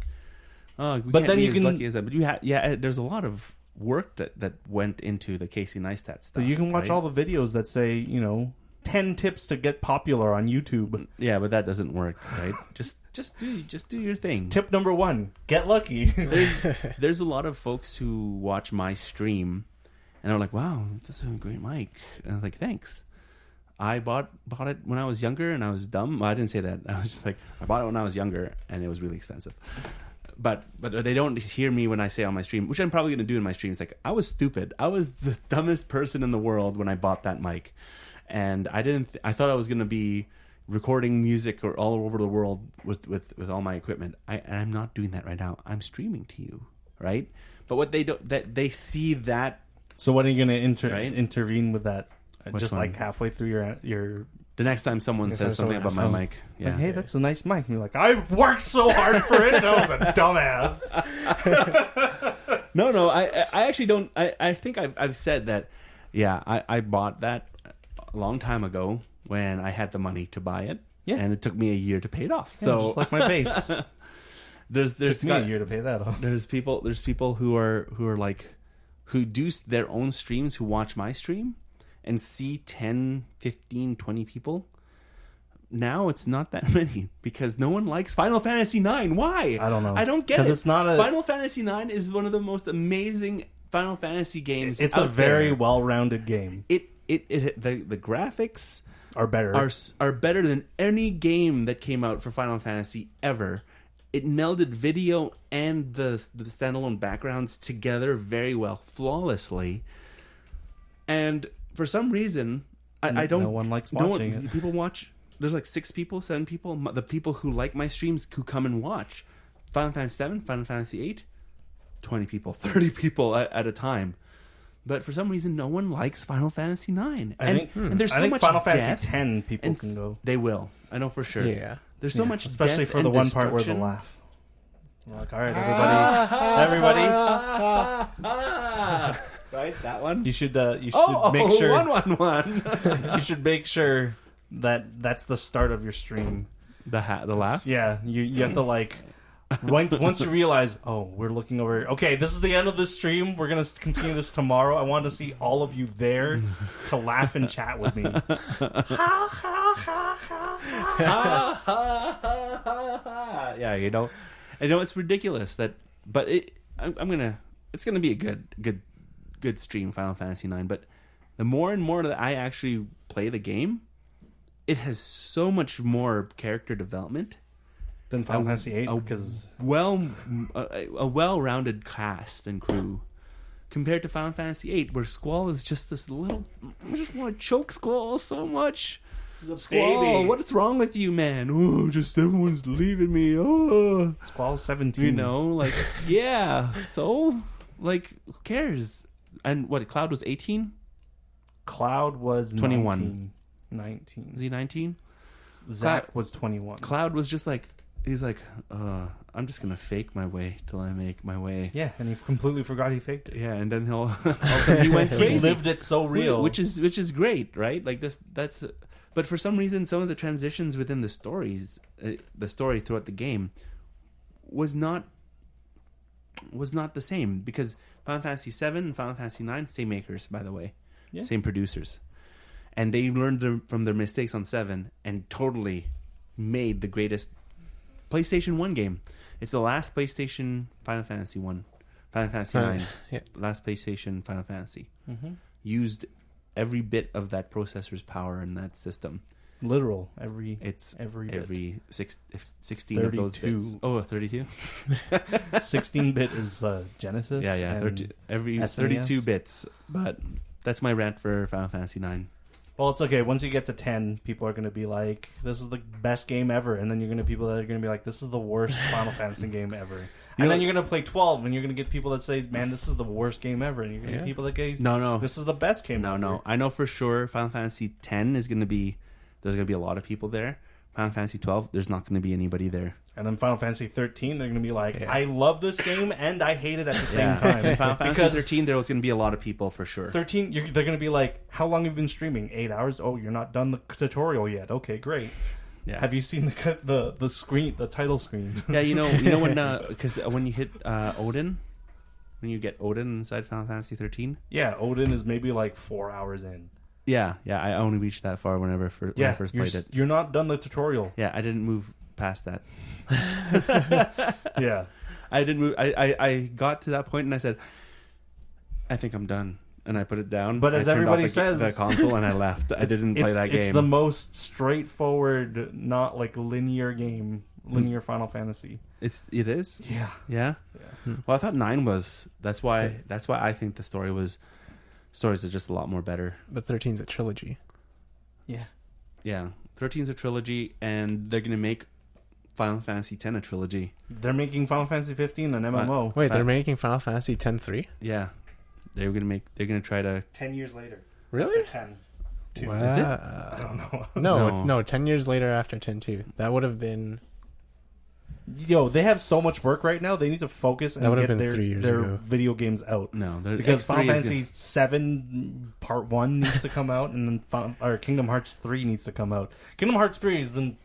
Speaker 1: we
Speaker 2: but
Speaker 1: can't
Speaker 2: then
Speaker 1: be
Speaker 2: you
Speaker 1: as
Speaker 2: can
Speaker 1: lucky as that. But there's a lot of work that went into the Casey Neistat stuff.
Speaker 2: But you can watch all the videos that say, you know, 10 tips to get popular on YouTube.
Speaker 1: Yeah, but that doesn't work, right? just do your thing.
Speaker 2: Tip number 1: get lucky.
Speaker 1: There's a lot of folks who watch my stream and are like, "Wow, that's a great mic," and I'm like, "Thanks." I bought it when I was younger and I was dumb. Well, I didn't say that. I was just like, I bought it when I was younger and it was really expensive. But they don't hear me when I say on my stream, which I'm probably going to do in my streams. Like, I was stupid. I was the dumbest person in the world when I bought that mic. And I thought I was going to be recording music or all over the world with all my equipment. And I'm not doing that right now. I'm streaming to you, right? But what they don't, that they see that.
Speaker 2: So when are you going to intervene with that?
Speaker 1: Which
Speaker 2: just
Speaker 1: one?
Speaker 2: Like halfway through your
Speaker 1: The next time someone says something about my mic, yeah.
Speaker 2: Like, hey, that's a nice mic. And you're like, I worked so hard for it, and I was a dumbass.
Speaker 1: No, I actually don't. I think I've said that. Yeah, I bought that a long time ago when I had the money to buy it. Yeah, and it took me a year to pay it off.
Speaker 2: Yeah,
Speaker 1: so
Speaker 2: just like my bass.
Speaker 1: there's
Speaker 2: took me a year to pay that off.
Speaker 1: There's people who are like, who do their own streams, who watch my stream and see 10, 15, 20 people. Now it's not that many because no one likes Final Fantasy IX. Why?
Speaker 2: I don't know.
Speaker 1: I don't get it.
Speaker 2: It's not
Speaker 1: Final Fantasy IX is one of the most amazing Final Fantasy games.
Speaker 2: It's a very well-rounded game.
Speaker 1: The graphics
Speaker 2: are better.
Speaker 1: Are better than any game that came out for Final Fantasy ever. It melded video and the standalone backgrounds together very well, flawlessly. And for some reason, I don't.
Speaker 2: No one likes watching it.
Speaker 1: People watch. There's like 6 people, 7 people. The people who like my streams who come and watch Final Fantasy 7, Final Fantasy 8, 20 people, 30 people at a time. But for some reason, no one likes Final Fantasy 9. And there's so much
Speaker 2: Final
Speaker 1: death,
Speaker 2: Fantasy 10 people can go.
Speaker 1: They will. I know for sure.
Speaker 3: Yeah.
Speaker 1: There's so much,
Speaker 2: especially
Speaker 1: death
Speaker 2: for
Speaker 1: and
Speaker 2: the one part where they laugh. We're like, all right, everybody.
Speaker 1: Right, that one.
Speaker 2: You should make sure.
Speaker 1: 111.
Speaker 2: You should make sure that's the start of your stream.
Speaker 1: The laugh.
Speaker 2: Yeah, you have to like. Once you realize, we're looking over. Okay, this is the end of the stream. We're gonna continue this tomorrow. I want to see all of you there to laugh and chat with me.
Speaker 1: Yeah, it's ridiculous that, but it's gonna be a good stream, Final Fantasy 9. But the more and more that I actually play the game, it has so much more character development
Speaker 2: than Final Fantasy 8 because
Speaker 1: a well-rounded cast and crew compared to Final Fantasy 8, where Squall is just this little. I just want to choke Squall so much. Squall,
Speaker 2: baby.
Speaker 1: what's wrong with you, man? Oh, just everyone's leaving me. Oh,
Speaker 2: Squall's 17.
Speaker 1: You know, like yeah. So, like, who cares? And what? Cloud was 18.
Speaker 2: Cloud was
Speaker 1: 21.
Speaker 2: 19.
Speaker 1: Was he 19?
Speaker 2: Zack was 21.
Speaker 1: Cloud was just like. He's like, I'm just gonna fake my way till I make my way.
Speaker 2: Yeah, and he completely forgot he faked it.
Speaker 1: Yeah, and then he went crazy.
Speaker 2: He lived it so real,
Speaker 1: which is great, right? Like this, but for some reason, some of the transitions within the stories, the story throughout the game, was not the same, because Final Fantasy 7 and Final Fantasy 9, same makers, by the way, same producers, and they learned from their mistakes on 7 and totally made the greatest PlayStation 1 game. It's the last PlayStation Final Fantasy 1. Final Fantasy 9. Last PlayStation Final Fantasy. Mm-hmm. Used every bit of that processor's power in that system.
Speaker 2: Literal.
Speaker 1: It's
Speaker 2: every
Speaker 1: every 16 of those
Speaker 2: 32.
Speaker 1: bits. Oh, 32.
Speaker 2: 16-bit is Genesis.
Speaker 1: Yeah. Every
Speaker 2: SNES.
Speaker 1: 32 bits. But that's my rant for Final Fantasy 9.
Speaker 2: Well, it's okay. Once you get to 10, people are going to be like, "This is the best game ever," and then you're going to people that are going to be like, "This is the worst Final Fantasy game ever." And then you're going to play 12, and you're going to get people that say, "Man, this is the worst game ever," and you're going to get people that go,
Speaker 1: No.
Speaker 2: this is the best game ever.
Speaker 1: No. I know for sure Final Fantasy 10 is going to be... There's going to be a lot of people there. Final Fantasy 12, there's not going to be anybody there.
Speaker 2: And then Final Fantasy 13, they're going to be like, I love this game and I hate it at the same
Speaker 1: In
Speaker 2: time.
Speaker 1: Final Fantasy 13, there's going to be a lot of people for sure.
Speaker 2: 13, they're going to be like, how long have you been streaming? 8 hours? Oh, you're not done the tutorial yet. Okay, great.
Speaker 1: Yeah.
Speaker 2: Have you seen the screen, the title screen?
Speaker 1: Yeah, you know when because when you hit Odin, when you get Odin inside Final Fantasy 13.
Speaker 2: Yeah, Odin is maybe like 4 hours in.
Speaker 1: Yeah, I only reached that far when I first played it.
Speaker 2: You're not done the tutorial.
Speaker 1: Yeah, I didn't move past that.
Speaker 2: Yeah.
Speaker 1: I didn't move. I got to that point and I said, I think I'm done. And I put it down.
Speaker 2: But as everybody says,
Speaker 1: the console and I left. I didn't play that game.
Speaker 2: It's the most straightforward, not like linear Final Fantasy.
Speaker 1: It is?
Speaker 2: Yeah.
Speaker 1: Yeah? Well, I thought 9 was. That's why I think the stories are just a lot more better.
Speaker 3: But 13's a trilogy.
Speaker 2: Yeah.
Speaker 1: Yeah. 13's a trilogy, and they're going to make Final Fantasy X a trilogy.
Speaker 2: They're making Final Fantasy 15 an MMO.
Speaker 3: Wait, they're making Final Fantasy X-3?
Speaker 1: Yeah. They're going to try to...
Speaker 2: 10 years later.
Speaker 3: Really?
Speaker 2: 10. 2.
Speaker 3: Wow.
Speaker 1: Is it?
Speaker 2: I don't know.
Speaker 3: No, 10 years later after 10-2. That would have been...
Speaker 2: Yo, they have so much work right now. They need to focus and get their
Speaker 3: 3 years ago.
Speaker 2: video games out.
Speaker 1: No,
Speaker 2: because Final Fantasy 7 Part 1 needs to come out, and then Kingdom Hearts 3 needs to come out. Kingdom Hearts 3 has been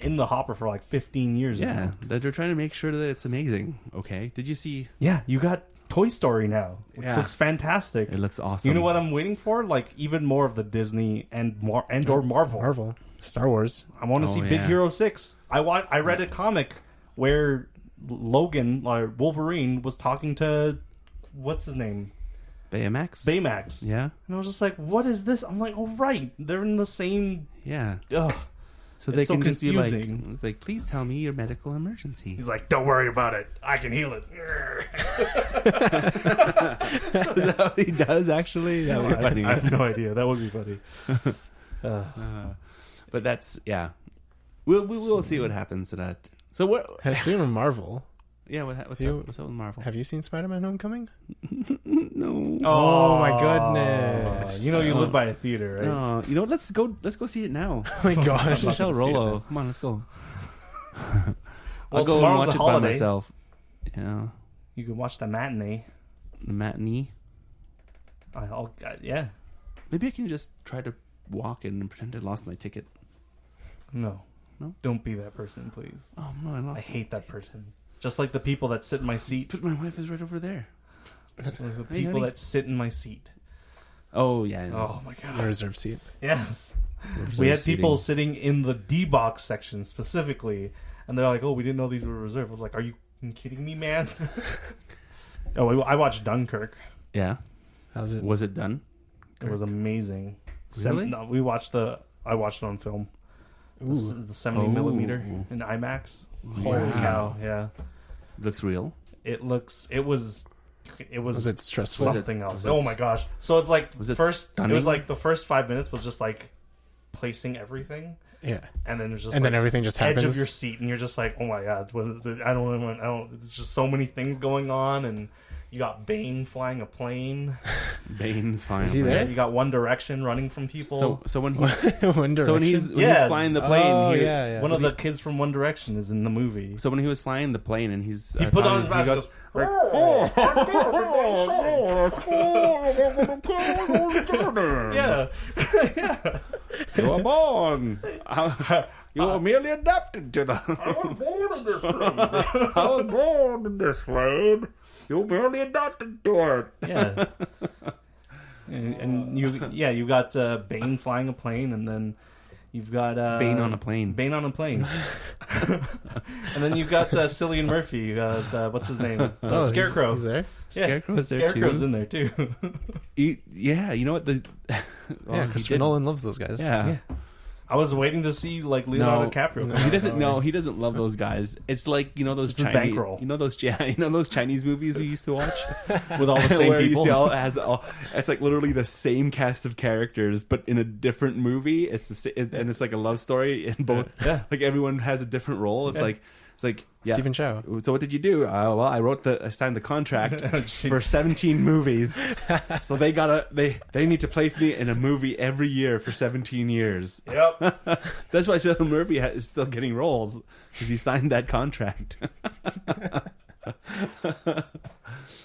Speaker 2: in the hopper for like 15 years now.
Speaker 1: Yeah, they're trying to make sure that it's amazing. Okay, did you see?
Speaker 2: Yeah, you got Toy Story now. It looks fantastic.
Speaker 1: It looks awesome.
Speaker 2: You know what I'm waiting for? Like even more of the Disney and or Marvel.
Speaker 3: Marvel. Star Wars.
Speaker 2: I want to see Big Hero 6. I read a comic where Logan, Wolverine, was talking to what's his name? Baymax.
Speaker 1: Yeah.
Speaker 2: And I was just like, what is this? I'm like, oh right, they're in the same.
Speaker 1: Yeah.
Speaker 2: Ugh.
Speaker 1: So they can just
Speaker 2: confusing.
Speaker 1: be like, please tell me your medical emergency.
Speaker 2: He's like, don't worry about it. I can heal it.
Speaker 1: Is that what he does, actually?
Speaker 2: No, I have no idea. That would be funny.
Speaker 1: But that's, yeah. We'll see what happens to that. So what?
Speaker 3: Speaking of Marvel...
Speaker 1: Yeah, what's up with Marvel?
Speaker 3: Have you seen Spider-Man Homecoming?
Speaker 1: No.
Speaker 3: Oh my goodness.
Speaker 2: You know you live by a theater, right?
Speaker 1: No. You know, let's go see it now.
Speaker 3: Oh my gosh.
Speaker 1: Michelle Rollo. Come on, let's go.
Speaker 2: Well,
Speaker 1: I'll go and
Speaker 2: tomorrow's
Speaker 1: watch
Speaker 2: a
Speaker 1: it by
Speaker 2: holiday.
Speaker 1: myself. Yeah.
Speaker 2: You can watch the matinee.
Speaker 1: The matinee.
Speaker 2: Yeah.
Speaker 1: Maybe I can just try to walk in and pretend I lost my ticket.
Speaker 2: No.
Speaker 1: No?
Speaker 2: Don't be that person, please.
Speaker 1: Oh, no,
Speaker 2: I hate that person. Just like the people that sit in my seat.
Speaker 1: But my wife is right over there.
Speaker 2: The people that sit in my seat.
Speaker 1: Oh, yeah.
Speaker 2: Oh, my God.
Speaker 3: The reserve seat.
Speaker 2: Yes. We had people sitting in the D-box section specifically, and they're like, oh, we didn't know these were reserved. I was like, are you kidding me, man? I watched Dunkirk.
Speaker 1: Yeah.
Speaker 3: How's it?
Speaker 1: Was it done?
Speaker 2: It was amazing.
Speaker 1: Really?
Speaker 2: I watched it on film.
Speaker 3: Ooh.
Speaker 2: The 70 millimeter in IMAX. Holy cow! Yeah,
Speaker 1: Looks real.
Speaker 2: it was
Speaker 3: it stressful?
Speaker 2: something else. Oh my gosh! So it's like
Speaker 1: Was it
Speaker 2: first.
Speaker 1: stunning?
Speaker 2: It was like the first 5 minutes was just like placing everything,
Speaker 3: Yeah.
Speaker 2: and then there's just
Speaker 3: And
Speaker 2: like
Speaker 3: then everything just
Speaker 2: edge
Speaker 3: happens.
Speaker 2: of your seat, and you're just like, oh my god, what is it? I don't. It's just so many things going on, and you got Bane flying a plane.
Speaker 1: Bane's fine.
Speaker 3: Is he there?
Speaker 2: And you got One Direction running from people.
Speaker 1: So when he's
Speaker 3: One Direction?
Speaker 1: when he's
Speaker 2: Yes.
Speaker 1: flying the plane,
Speaker 3: Oh, yeah.
Speaker 2: One of the kids from One Direction is in the movie.
Speaker 1: So when he was flying the plane and he's
Speaker 2: He put on his mask.
Speaker 1: he goes,
Speaker 2: Yeah. Yeah.
Speaker 1: "You were born. You were merely adapted to the.
Speaker 2: I was born in this plane.
Speaker 1: I was born in this plane. You were merely adapted to it."
Speaker 2: Yeah. And you got Bane flying a plane, and then you've got
Speaker 1: Bane on a plane.
Speaker 2: Bane on a plane. And then you've got Cillian Murphy. You got what's his name? Scarecrow.
Speaker 3: He's there?
Speaker 2: Yeah,
Speaker 1: Scarecrow's there
Speaker 2: Scarecrow's
Speaker 1: too.
Speaker 2: in there too.
Speaker 1: Yeah, you know what?
Speaker 3: Yeah, Christopher Nolan loves those guys.
Speaker 1: Yeah.
Speaker 2: I was waiting to see like Leonardo DiCaprio.
Speaker 1: He doesn't. No, he doesn't love those guys. It's like those
Speaker 2: It's a
Speaker 1: Chinese.
Speaker 2: bankroll.
Speaker 1: Those Chinese movies we used to watch
Speaker 2: with all the same
Speaker 1: where
Speaker 2: people.
Speaker 1: It's like literally the same cast of characters, but in a different movie. It's and it's like a love story in both.
Speaker 2: Yeah.
Speaker 1: Like everyone has a different role. It's like. Yeah.
Speaker 3: Stephen Chow.
Speaker 1: So what did you do? I signed the contract for 17 movies. So they need to place me in a movie every year for 17 years.
Speaker 2: Yep.
Speaker 1: That's why Cillian Murphy is still getting roles, because he signed that contract.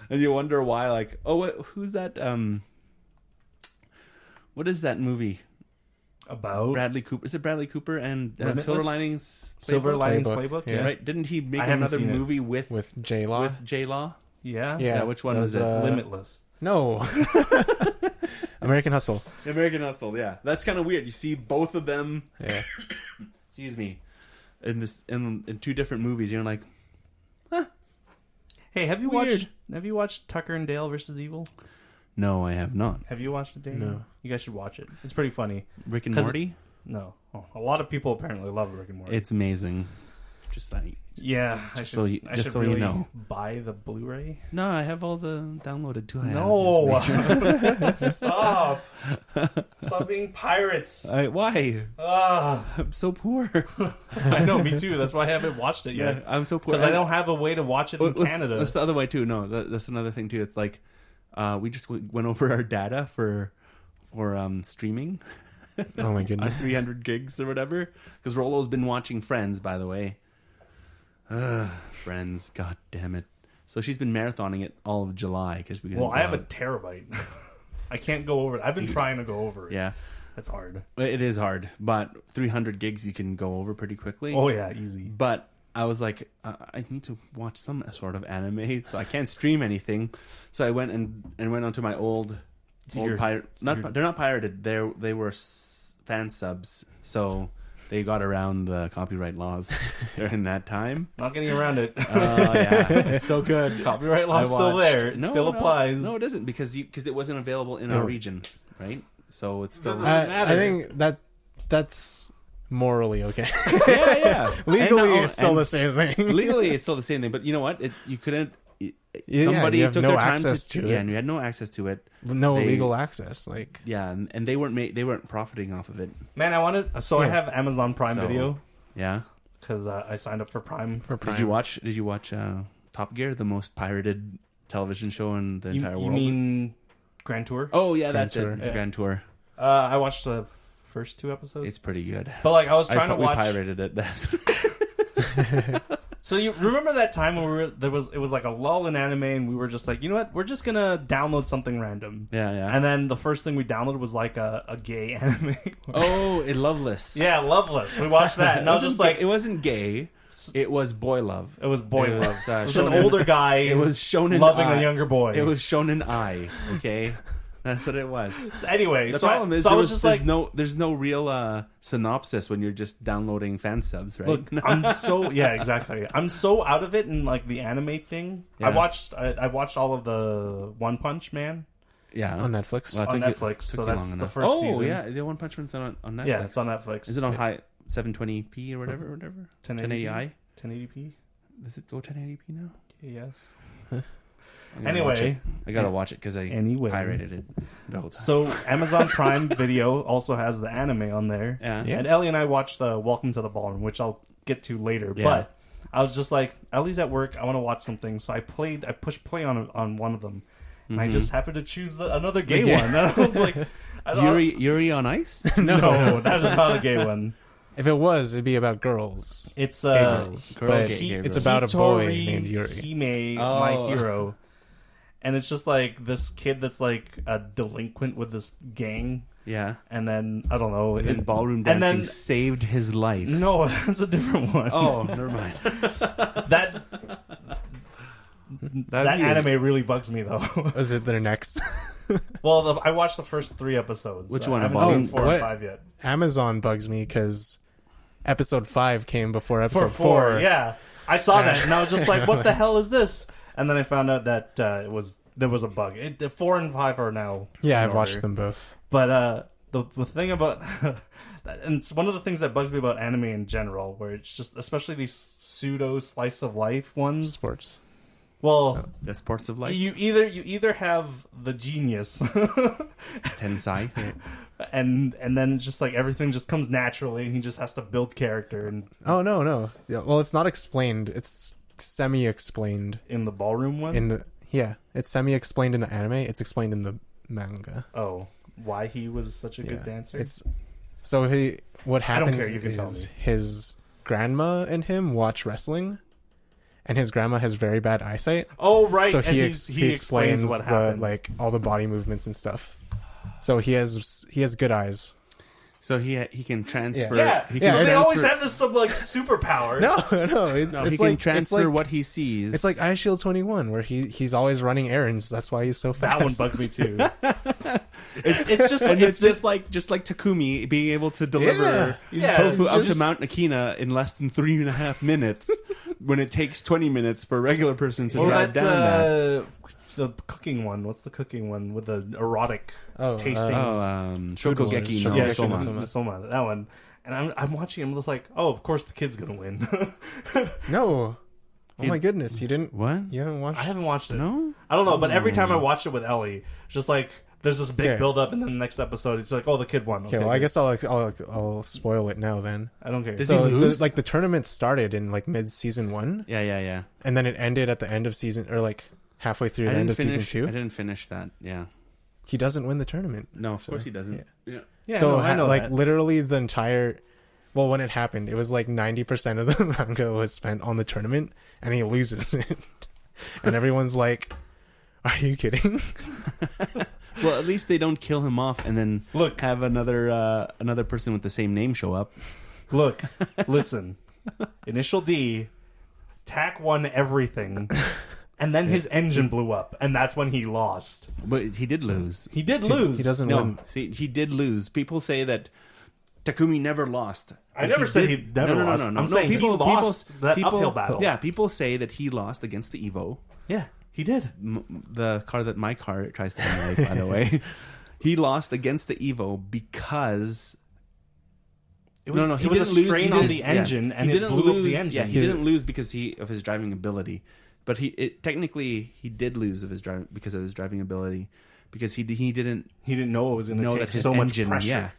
Speaker 1: And you wonder why, like, who's that? What is that movie?
Speaker 2: About
Speaker 1: Bradley Cooper. Is it Bradley Cooper and Silver Linings Playbook?
Speaker 2: Silver Linings Playbook?
Speaker 3: Yeah.
Speaker 1: Right? Didn't he make
Speaker 2: I haven't
Speaker 1: another
Speaker 2: seen it.
Speaker 1: movie with
Speaker 3: J-Law?
Speaker 1: With J-Law?
Speaker 2: Yeah.
Speaker 3: Yeah.
Speaker 1: Which one was it?
Speaker 2: Limitless.
Speaker 3: No. American Hustle.
Speaker 1: American Hustle, yeah. That's kind of weird. You see both of them,
Speaker 3: Yeah.
Speaker 1: excuse me, in two different movies. You're like,
Speaker 2: Hey, have you
Speaker 1: Weird.
Speaker 2: watched Tucker and Dale versus Evil?
Speaker 1: no, I have not.
Speaker 2: Have you watched it, Dave?
Speaker 3: No.
Speaker 2: You guys should watch it. It's pretty funny.
Speaker 1: Rick and
Speaker 2: 'Cause
Speaker 1: Morty?
Speaker 2: No. Oh, a lot of people apparently love Rick and Morty.
Speaker 1: It's amazing. Just like,
Speaker 2: yeah.
Speaker 1: just so you
Speaker 2: really
Speaker 1: know.
Speaker 2: buy the Blu-ray.
Speaker 1: No, I have all the downloaded too.
Speaker 2: No. Stop. Stop being pirates.
Speaker 1: Why?
Speaker 2: Ah.
Speaker 1: I'm so poor.
Speaker 2: I know, me too. That's why I haven't watched it yet.
Speaker 1: I'm so poor.
Speaker 2: Because I don't have a way to watch it in Canada.
Speaker 1: That's the other way too. No, that's another thing too. It's like we just went over our data for streaming.
Speaker 3: Oh my goodness.
Speaker 1: 300 gigs or whatever. Because Rolo's been watching Friends, by the way. Friends, god damn it. So she's been marathoning it all of July.
Speaker 2: Well, I have a terabyte. I can't go over it. I've been trying to go over it.
Speaker 1: Yeah.
Speaker 2: It's hard.
Speaker 1: It is hard. But 300 gigs you can go over pretty quickly.
Speaker 2: Oh, yeah, easy.
Speaker 1: But I was like, I need to watch some sort of anime, so I can't stream anything. So I went and went onto my old pirate. They're not pirated. They were fan subs, so they got around the copyright laws during that time.
Speaker 2: Not getting around it.
Speaker 1: Yeah, it's so good.
Speaker 2: Copyright law's still there. It still applies.
Speaker 1: No, it isn't, because it wasn't available in our region, right? So it's still.
Speaker 3: I think that's morally okay.
Speaker 1: Yeah.
Speaker 3: Legally, it's still the same thing.
Speaker 1: Legally, it's still the same thing. But you know what? You couldn't.
Speaker 3: Somebody
Speaker 1: took
Speaker 3: no
Speaker 1: their time
Speaker 3: access to it.
Speaker 1: Yeah, and you had no access to it.
Speaker 3: No legal access. Like,
Speaker 1: yeah, and they weren't profiting off of it.
Speaker 2: Man, I have Amazon Prime Video.
Speaker 1: Yeah,
Speaker 2: because I signed up for Prime.
Speaker 1: Did you watch Top Gear, the most pirated television show in the entire world?
Speaker 2: You mean Grand Tour?
Speaker 1: Oh yeah, that's
Speaker 3: Tour.
Speaker 1: it. Grand Tour.
Speaker 2: I watched the first 2 episodes.
Speaker 1: It's pretty good.
Speaker 2: But like I was trying to watch.
Speaker 1: We pirated it.
Speaker 2: So you remember that time when it was like a lull in anime, and we were just like, you know what, we're just gonna download something random.
Speaker 1: Yeah.
Speaker 2: And then the first thing we downloaded was like a gay anime.
Speaker 1: Oh, Loveless.
Speaker 2: Yeah, Loveless. We watched that, and I was just like,
Speaker 1: it wasn't gay. It was boy love.
Speaker 2: It was boy love.
Speaker 1: It
Speaker 2: was an older guy.
Speaker 1: It was shonen
Speaker 2: loving
Speaker 1: ai.
Speaker 2: a younger boy.
Speaker 1: It was shonen ai. Okay. That's what it was.
Speaker 2: Anyway,
Speaker 1: the problem is
Speaker 2: there's
Speaker 1: no real synopsis when you're just downloading fan subs, right?
Speaker 2: Look, exactly. I'm so out of it in like the anime thing.
Speaker 1: Yeah.
Speaker 2: I watched all of the One Punch Man.
Speaker 1: Yeah,
Speaker 3: on Netflix.
Speaker 1: Well,
Speaker 2: on Netflix, so that's the first season.
Speaker 1: Oh yeah, the One Punch Man's on Netflix.
Speaker 2: Yeah, it's on Netflix.
Speaker 1: Is it on high 720p or whatever? 1080i.
Speaker 2: 1080p.
Speaker 1: Does it go 1080p now?
Speaker 2: Yes. Anyway,
Speaker 1: I gotta watch it because I pirated it.
Speaker 2: So Amazon Prime Video also has the anime on there.
Speaker 1: Yeah.
Speaker 2: And Ellie and I watched the Welcome to the Ballroom, which I'll get to later. Yeah. But I was just like, Ellie's at work. I want to watch something, so I pushed play on one of them, and I just happened to choose another gay one. And I was like,
Speaker 1: Yuri on Ice?
Speaker 2: No, that is not a gay one.
Speaker 3: If it was, it'd be about girls.
Speaker 2: It's
Speaker 3: gay girls. It's about a boy named Yuri.
Speaker 2: Hime, my hero. And it's just like this kid that's like a delinquent with this gang.
Speaker 1: Yeah.
Speaker 2: And then, I don't know.
Speaker 1: And ballroom dancing saved his life.
Speaker 2: No, that's a different one.
Speaker 1: Oh, never mind.
Speaker 2: that anime really bugs me, though.
Speaker 3: Is it their next?
Speaker 2: Well, I watched the first 3 episodes.
Speaker 1: Which one?
Speaker 2: I haven't seen 4 and 5 yet.
Speaker 3: Amazon bugs me because episode 5 came before episode 4.
Speaker 2: Yeah. I saw that, and I was just like, what the hell is this? And then I found out that there was a bug. 4 and 5 are now.
Speaker 3: Yeah, I've watched them both.
Speaker 2: But the thing about and it's one of the things that bugs me about anime in general, where it's just, especially these pseudo slice of life ones.
Speaker 3: Sports.
Speaker 2: Well,
Speaker 1: The sports of life.
Speaker 2: you either have the genius,
Speaker 1: Tensai.
Speaker 2: and then it's just like everything just comes naturally, and he just has to build character. And
Speaker 3: Oh no. Yeah, well, it's not explained. It's semi-explained
Speaker 2: in the ballroom one,
Speaker 3: it's semi-explained in the anime. It's explained in the manga.
Speaker 2: why he was such a good dancer.
Speaker 3: It's so what
Speaker 2: I don't
Speaker 3: happens
Speaker 2: care, you can tell
Speaker 3: is
Speaker 2: me.
Speaker 3: his grandma and him watch wrestling, and his grandma has very bad eyesight.
Speaker 2: Oh right,
Speaker 3: So
Speaker 2: and
Speaker 3: he
Speaker 2: he
Speaker 3: explains
Speaker 2: what
Speaker 3: the
Speaker 2: happened.
Speaker 3: like all the body movements and stuff. So he has good eyes.
Speaker 1: So he can transfer.
Speaker 2: Yeah,
Speaker 1: He
Speaker 3: Yeah,
Speaker 1: can
Speaker 2: they
Speaker 3: it's-
Speaker 2: always
Speaker 1: transfer-
Speaker 2: have this some like superpower.
Speaker 3: No,
Speaker 1: he can transfer what he sees.
Speaker 3: It's like Eye Shield 21, where he's always running errands. That's why he's so fast.
Speaker 2: That one bugs me too. it's just like,
Speaker 1: and it's just like Takumi being able to deliver tofu
Speaker 3: it's
Speaker 1: up
Speaker 3: just-
Speaker 1: to Mount Akina in less than 3.5 minutes, when it takes 20 minutes for a regular person to drive down that.
Speaker 2: What's the cooking one? What's the cooking one with the erotic tastings?
Speaker 1: Shokugeki no
Speaker 2: yeah,
Speaker 1: Soma.
Speaker 2: Soma, that one. And I'm watching him, just like, oh, of course the kid's gonna win.
Speaker 3: No. Oh my goodness, you didn't.
Speaker 1: What?
Speaker 3: You haven't watched.
Speaker 2: I haven't watched it.
Speaker 1: No?
Speaker 2: I don't know, but every time I watched it with Ellie, it's just like there's this big
Speaker 3: Okay.
Speaker 2: build up, and then the next episode, it's like, oh, the kid won.
Speaker 3: Okay, well, I guess I'll spoil it now then.
Speaker 2: I don't care.
Speaker 1: Does
Speaker 3: So
Speaker 1: he lose?
Speaker 3: the tournament started in like mid season 1,
Speaker 1: Yeah.
Speaker 3: and then it ended at the end of season, or like halfway through the end of season 2.
Speaker 1: I didn't finish that. Yeah.
Speaker 3: He doesn't win the tournament.
Speaker 1: No, of course he doesn't. Yeah.
Speaker 2: yeah,
Speaker 3: So
Speaker 2: no, I know
Speaker 3: like
Speaker 2: that.
Speaker 3: literally the entire. Well, when it happened, it was like 90% of the manga was spent on the tournament, and he loses it. And everyone's like, "Are you kidding?"
Speaker 1: Well, at least they don't kill him off and then have another person with the same name show up.
Speaker 2: Look, listen. Initial D, TAC won everything, and then his engine blew up, and that's when he lost.
Speaker 1: But he did lose.
Speaker 2: He did lose.
Speaker 3: He doesn't
Speaker 1: No,
Speaker 3: win.
Speaker 1: see, he did lose. People say that Takumi never lost.
Speaker 2: I never said he never lost. I'm saying he lost that uphill battle.
Speaker 1: Yeah, people say that he lost against the Evo.
Speaker 2: Yeah, he did.
Speaker 1: The car that my car tries to emulate, by the way. He lost against the Evo because...
Speaker 2: It was,
Speaker 1: he
Speaker 2: it was a
Speaker 1: didn't lose.
Speaker 2: strain
Speaker 1: He
Speaker 2: on
Speaker 1: didn't-
Speaker 2: the engine, and
Speaker 1: he
Speaker 2: it
Speaker 1: didn't
Speaker 2: blew
Speaker 1: lose.
Speaker 2: up the engine.
Speaker 1: Yeah, he didn't lose because of his driving ability, but technically he did lose because of his driving ability, because he didn't
Speaker 2: know it was going to
Speaker 1: know
Speaker 2: take
Speaker 1: that his
Speaker 2: so much
Speaker 1: engine.
Speaker 2: pressure.
Speaker 1: Yeah,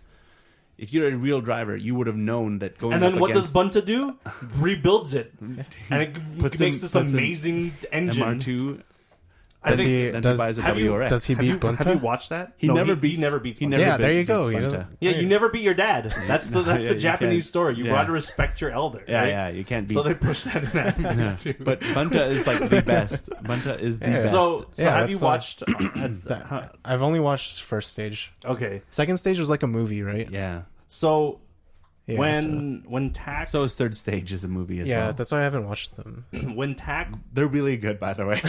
Speaker 1: if you're a real driver, you would have known that going.
Speaker 2: And then
Speaker 1: up
Speaker 2: what does
Speaker 1: against
Speaker 2: Bunta do? Rebuilds it, and it makes this amazing engine.
Speaker 1: MR2.
Speaker 2: I
Speaker 3: Does
Speaker 2: think.
Speaker 3: he?
Speaker 1: Then he buys a
Speaker 2: have you-
Speaker 1: WRX.
Speaker 3: Does he
Speaker 2: Have
Speaker 3: beat
Speaker 2: you, have you
Speaker 3: Bunta?
Speaker 2: watched that?
Speaker 1: He
Speaker 2: No,
Speaker 1: never
Speaker 2: he
Speaker 1: beats.
Speaker 2: never beats.
Speaker 1: He
Speaker 2: Bunta.
Speaker 1: never
Speaker 3: Yeah, there you
Speaker 1: beats
Speaker 3: go. He
Speaker 1: Bunta.
Speaker 3: doesn't-
Speaker 2: Yeah, you never beat your dad. That's the
Speaker 1: Yeah, you
Speaker 2: Japanese
Speaker 1: can't.
Speaker 2: story. You
Speaker 1: Yeah.
Speaker 2: got to respect your elder.
Speaker 1: Yeah,
Speaker 2: right?
Speaker 1: yeah, you can't beat.
Speaker 2: So they push that in anime too.
Speaker 1: But Bunta is like the best. Bunta is the
Speaker 3: Yeah.
Speaker 1: best.
Speaker 2: so
Speaker 3: Yeah,
Speaker 2: have you
Speaker 3: that's
Speaker 2: watched?
Speaker 3: I've only watched first stage.
Speaker 2: Okay,
Speaker 3: Second stage was like a movie, right?
Speaker 1: Yeah.
Speaker 2: so
Speaker 3: Yeah,
Speaker 2: when TAC
Speaker 1: So is Third Stage is a movie as well.
Speaker 3: that's why I haven't watched them.
Speaker 2: when TAC
Speaker 1: They're really good, by the way.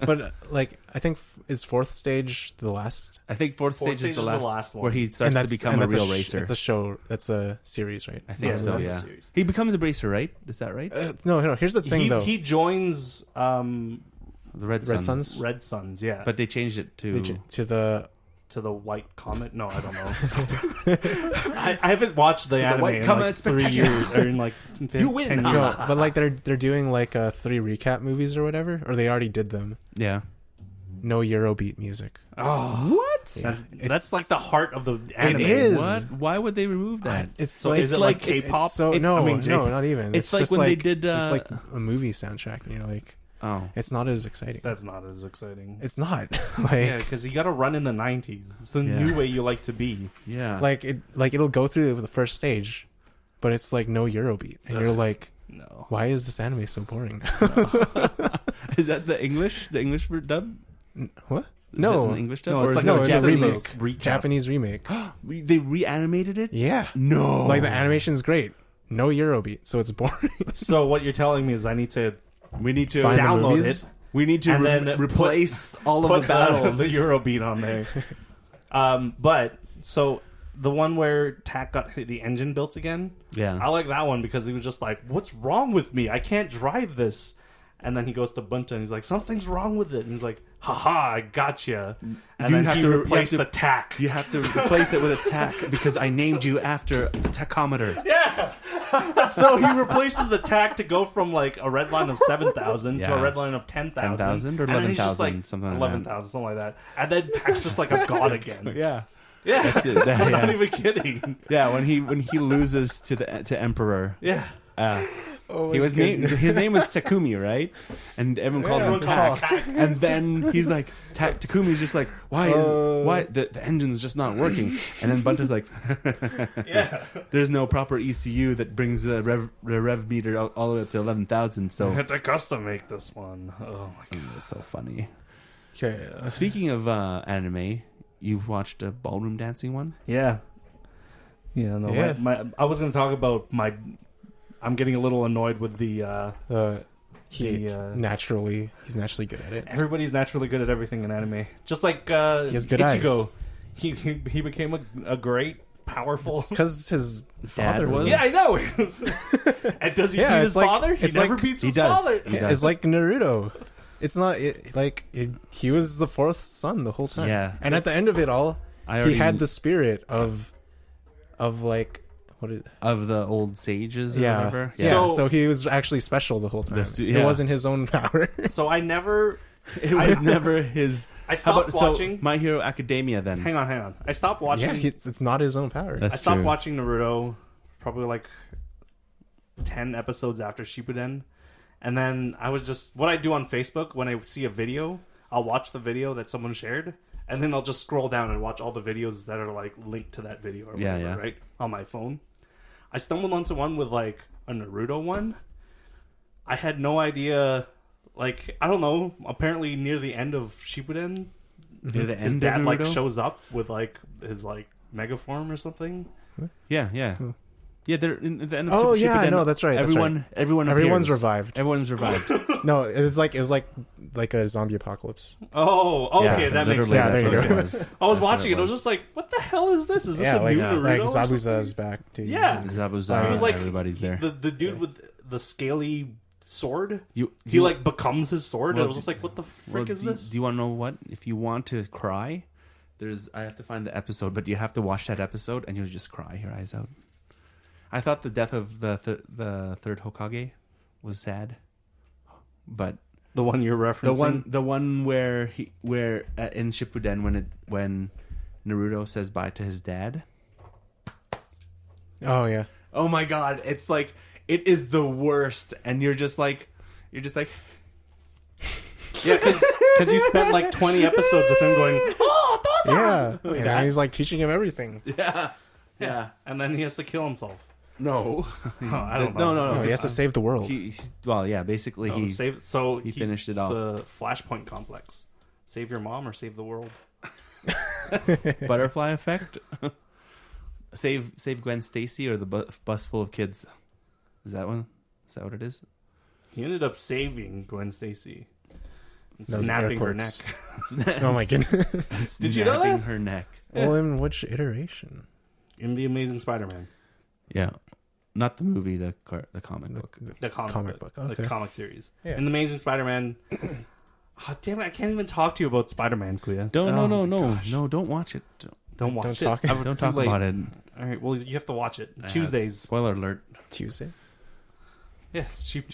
Speaker 3: But like, I think is fourth stage the last,
Speaker 1: I think fourth stage is the last
Speaker 2: one.
Speaker 1: where he starts to become a real racer.
Speaker 3: It's a show. That's a series, right?
Speaker 1: I think
Speaker 2: Yeah,
Speaker 1: so.
Speaker 2: that's a
Speaker 1: Yeah,
Speaker 2: series.
Speaker 1: he becomes a racer, right? Is that right?
Speaker 3: No. Here's the thing, though.
Speaker 2: he joins
Speaker 1: The Red
Speaker 3: Red
Speaker 1: Suns.
Speaker 3: Suns?
Speaker 2: Red Suns, yeah,
Speaker 1: But they changed it to.
Speaker 3: to the
Speaker 2: to the White Comet. No, I don't know. I haven't watched the anime
Speaker 1: White
Speaker 2: in
Speaker 1: Comet
Speaker 2: like 3
Speaker 1: Spectacular.
Speaker 2: years, or in like 10
Speaker 1: You win.
Speaker 2: years.
Speaker 3: no, but like they're doing like 3 recap movies or whatever, or they already did them.
Speaker 1: Yeah.
Speaker 3: No Eurobeat music.
Speaker 2: Oh,
Speaker 1: What?
Speaker 2: that's like the heart of the anime.
Speaker 3: is.
Speaker 1: What? Why would they remove that?
Speaker 3: It's
Speaker 2: So
Speaker 3: like
Speaker 2: is it like K-pop?
Speaker 3: So
Speaker 1: It's-
Speaker 3: no,
Speaker 1: I mean,
Speaker 3: no, not even.
Speaker 1: it's like
Speaker 3: just
Speaker 1: when they did,
Speaker 3: it's like a movie soundtrack, and you're like,
Speaker 1: Oh.
Speaker 3: it's not as exciting.
Speaker 2: That's not as exciting.
Speaker 3: It's not
Speaker 2: Yeah, because you got to run in the 90s. It's the
Speaker 1: Yeah.
Speaker 2: new way you like to be.
Speaker 1: Yeah.
Speaker 3: it'll go through the first stage, but it's like no Eurobeat, and you're like,
Speaker 2: No.
Speaker 3: why is this anime so boring?
Speaker 1: Is that the English? The English dub?
Speaker 3: What?
Speaker 1: Is
Speaker 3: No.
Speaker 1: that an English dub?
Speaker 2: No,
Speaker 1: Or
Speaker 2: it's
Speaker 1: is
Speaker 2: like
Speaker 1: it
Speaker 3: no,
Speaker 1: a
Speaker 3: it's a
Speaker 1: Japanese?
Speaker 3: remake. Japanese remake.
Speaker 1: They reanimated it?
Speaker 3: Yeah.
Speaker 1: No.
Speaker 3: Like the animation's great. No Eurobeat, so it's boring.
Speaker 2: So what you're telling me is I need to
Speaker 1: We need to
Speaker 3: Find the
Speaker 2: download
Speaker 3: movies?
Speaker 2: it,
Speaker 1: We need to
Speaker 2: and then
Speaker 1: replace all of
Speaker 2: put
Speaker 1: the battles.
Speaker 2: the Eurobeat on there. But so the one where TAC got the engine built again,
Speaker 1: Yeah.
Speaker 2: I like that one because he was just like, "What's wrong with me? I can't drive this." And then he goes to Bunta and he's like, something's wrong with it. And he's like, haha, I gotcha. And
Speaker 1: You
Speaker 2: then
Speaker 1: have
Speaker 2: he
Speaker 1: to-
Speaker 2: replaced
Speaker 1: you
Speaker 2: the
Speaker 1: have
Speaker 2: tack.
Speaker 1: You have to replace it with a tack because I named you after the tachometer.
Speaker 2: Yeah. So he replaces the tack to go from like a red line of 7,000 to
Speaker 1: Yeah.
Speaker 2: a red line of 10,000.
Speaker 1: 10,000 or
Speaker 2: And then he's just
Speaker 1: 11,000, something like that.
Speaker 2: 11,000, something like that. And then Tack's just like a god again.
Speaker 1: Yeah.
Speaker 2: Yeah.
Speaker 1: That's it.
Speaker 2: I'm not
Speaker 1: Yeah.
Speaker 2: even kidding.
Speaker 1: Yeah, when he loses to Emperor.
Speaker 2: Yeah.
Speaker 1: His name was Takumi, right? And everyone calls him
Speaker 2: Everyone calls
Speaker 1: Tack.
Speaker 2: him Tack.
Speaker 1: And then he's like, Takumi's just like, why the engine's just not working? And then Bunta's like,
Speaker 2: Yeah.
Speaker 1: there's no proper ECU that brings the rev meter all the way up to 11,000.
Speaker 2: I
Speaker 1: So
Speaker 2: had to custom make this one. Oh my god.
Speaker 1: it's so funny.
Speaker 3: Okay.
Speaker 1: Speaking of anime, you've watched a ballroom dancing one?
Speaker 2: Yeah. Yeah, no.
Speaker 3: Yeah.
Speaker 2: I was going to talk about I'm getting a little annoyed with
Speaker 3: he's naturally good at it.
Speaker 2: everybody's naturally good at everything in anime. Just like
Speaker 3: has good
Speaker 2: Ichigo. He became a great, powerful.
Speaker 3: Because his
Speaker 1: Dad
Speaker 3: father
Speaker 1: was-
Speaker 2: Yeah, I know. And does he beat his
Speaker 3: it's like-
Speaker 2: father? He
Speaker 3: it's
Speaker 2: never
Speaker 3: like-
Speaker 2: beats
Speaker 1: He
Speaker 2: his
Speaker 1: does.
Speaker 2: father.
Speaker 1: He does.
Speaker 3: It's like Naruto. It's not he was the fourth son the whole time.
Speaker 1: Yeah.
Speaker 3: And at the end of it all, he had the spirit of like what is
Speaker 1: of the old sages or whatever.
Speaker 3: Yeah.
Speaker 2: So-
Speaker 3: So he was actually special the whole time.
Speaker 1: yeah.
Speaker 3: It wasn't his own power.
Speaker 2: So I never.
Speaker 1: It was never his.
Speaker 2: I stopped watching.
Speaker 1: So My Hero Academia then?
Speaker 2: Hang on. I stopped watching.
Speaker 3: Yeah, it's not his own power.
Speaker 1: That's
Speaker 2: I stopped
Speaker 1: true.
Speaker 2: watching Naruto probably like 10 episodes after Shippuden. And then I was just... What I do on Facebook, when I see a video, I'll watch the video that someone shared, and then I'll just scroll down and watch all the videos that are like linked to that video or whatever,
Speaker 1: Yeah.
Speaker 2: right? On my phone. I stumbled onto one with like a Naruto one. I had no idea... Like, I don't know, apparently near the end of Shippuden,
Speaker 1: Near the
Speaker 2: his
Speaker 1: end
Speaker 2: dad
Speaker 1: of
Speaker 2: like
Speaker 1: Naruto?
Speaker 2: shows up with like his like mega form or something.
Speaker 1: Yeah. Yeah, they're in at the end of
Speaker 3: Oh,
Speaker 1: Super
Speaker 3: yeah,
Speaker 1: Shippuden,
Speaker 3: no, that's right, that's
Speaker 1: Everyone's
Speaker 3: Everyone's revived.
Speaker 1: Everyone's revived.
Speaker 3: No, it was like a zombie apocalypse.
Speaker 2: Oh, okay,
Speaker 1: Yeah,
Speaker 2: that makes
Speaker 1: literally,
Speaker 2: sense.
Speaker 3: there you
Speaker 1: that's
Speaker 3: go.
Speaker 1: what it was.
Speaker 2: I was
Speaker 1: That's what
Speaker 2: watching it. I was
Speaker 1: was.
Speaker 2: just like, "What the hell is this? Is this
Speaker 3: Yeah,
Speaker 2: a new Naruto?"
Speaker 3: like
Speaker 2: or
Speaker 3: Zabuza's
Speaker 2: something?
Speaker 3: back. Dude.
Speaker 2: Yeah.
Speaker 1: Zabuza,
Speaker 2: He was like
Speaker 1: everybody's there.
Speaker 2: The dude with the scaly sword.
Speaker 1: You
Speaker 2: He like becomes his sword.
Speaker 1: Well,
Speaker 2: and I was just like, "What the frick is this?"
Speaker 1: Do you want to know what? If you want to cry, I have to find the episode, but you have to watch that episode and you'll just cry your eyes out. I thought the death of the third Hokage was sad, but
Speaker 2: The one you're referencing.
Speaker 1: the one where in Shippuden when Naruto says bye to his dad.
Speaker 3: Oh yeah.
Speaker 1: Oh my god, it's like it is the worst, and you're just like.
Speaker 2: Yeah, because you spent like 20 episodes of him going, "Oh, those
Speaker 3: Yeah.
Speaker 2: are-" like
Speaker 3: And
Speaker 2: that.
Speaker 3: he's like teaching him everything.
Speaker 1: Yeah.
Speaker 2: And then he has to kill himself.
Speaker 1: No.
Speaker 2: Oh, I don't know.
Speaker 1: No.
Speaker 3: No, he has to save the world.
Speaker 1: Basically
Speaker 2: Oh, he
Speaker 1: finished it
Speaker 2: it's
Speaker 1: off.
Speaker 2: the Flashpoint complex. Save your mom or save the world.
Speaker 1: Butterfly effect. Save Gwen Stacy or the bus full of kids. Is that one? Is that what it is?
Speaker 2: He ended up saving Gwen Stacy.
Speaker 3: Those
Speaker 2: Snapping her
Speaker 3: air
Speaker 2: neck.
Speaker 3: quotes. Oh my goodness.
Speaker 2: Did you know
Speaker 1: Snapping
Speaker 2: that?
Speaker 1: her neck.
Speaker 3: Well, in which iteration?
Speaker 2: In The Amazing Spider-Man.
Speaker 1: Yeah, not the movie, the comic book.
Speaker 2: The comic
Speaker 3: book.
Speaker 2: The
Speaker 3: Okay.
Speaker 2: comic series.
Speaker 3: Yeah.
Speaker 2: In The Amazing Spider-Man... Oh, damn it, I can't even talk to you about Spider-Man, Kuya.
Speaker 1: No, don't watch it.
Speaker 2: Don't watch
Speaker 3: Don't
Speaker 2: it.
Speaker 3: talk-
Speaker 2: I'm
Speaker 1: Don't
Speaker 2: too
Speaker 1: talk
Speaker 2: late.
Speaker 1: about it.
Speaker 2: All right, well, you have to watch it. Tuesdays.
Speaker 1: Spoiler alert.
Speaker 3: Tuesday.
Speaker 2: Yeah, it's cheap.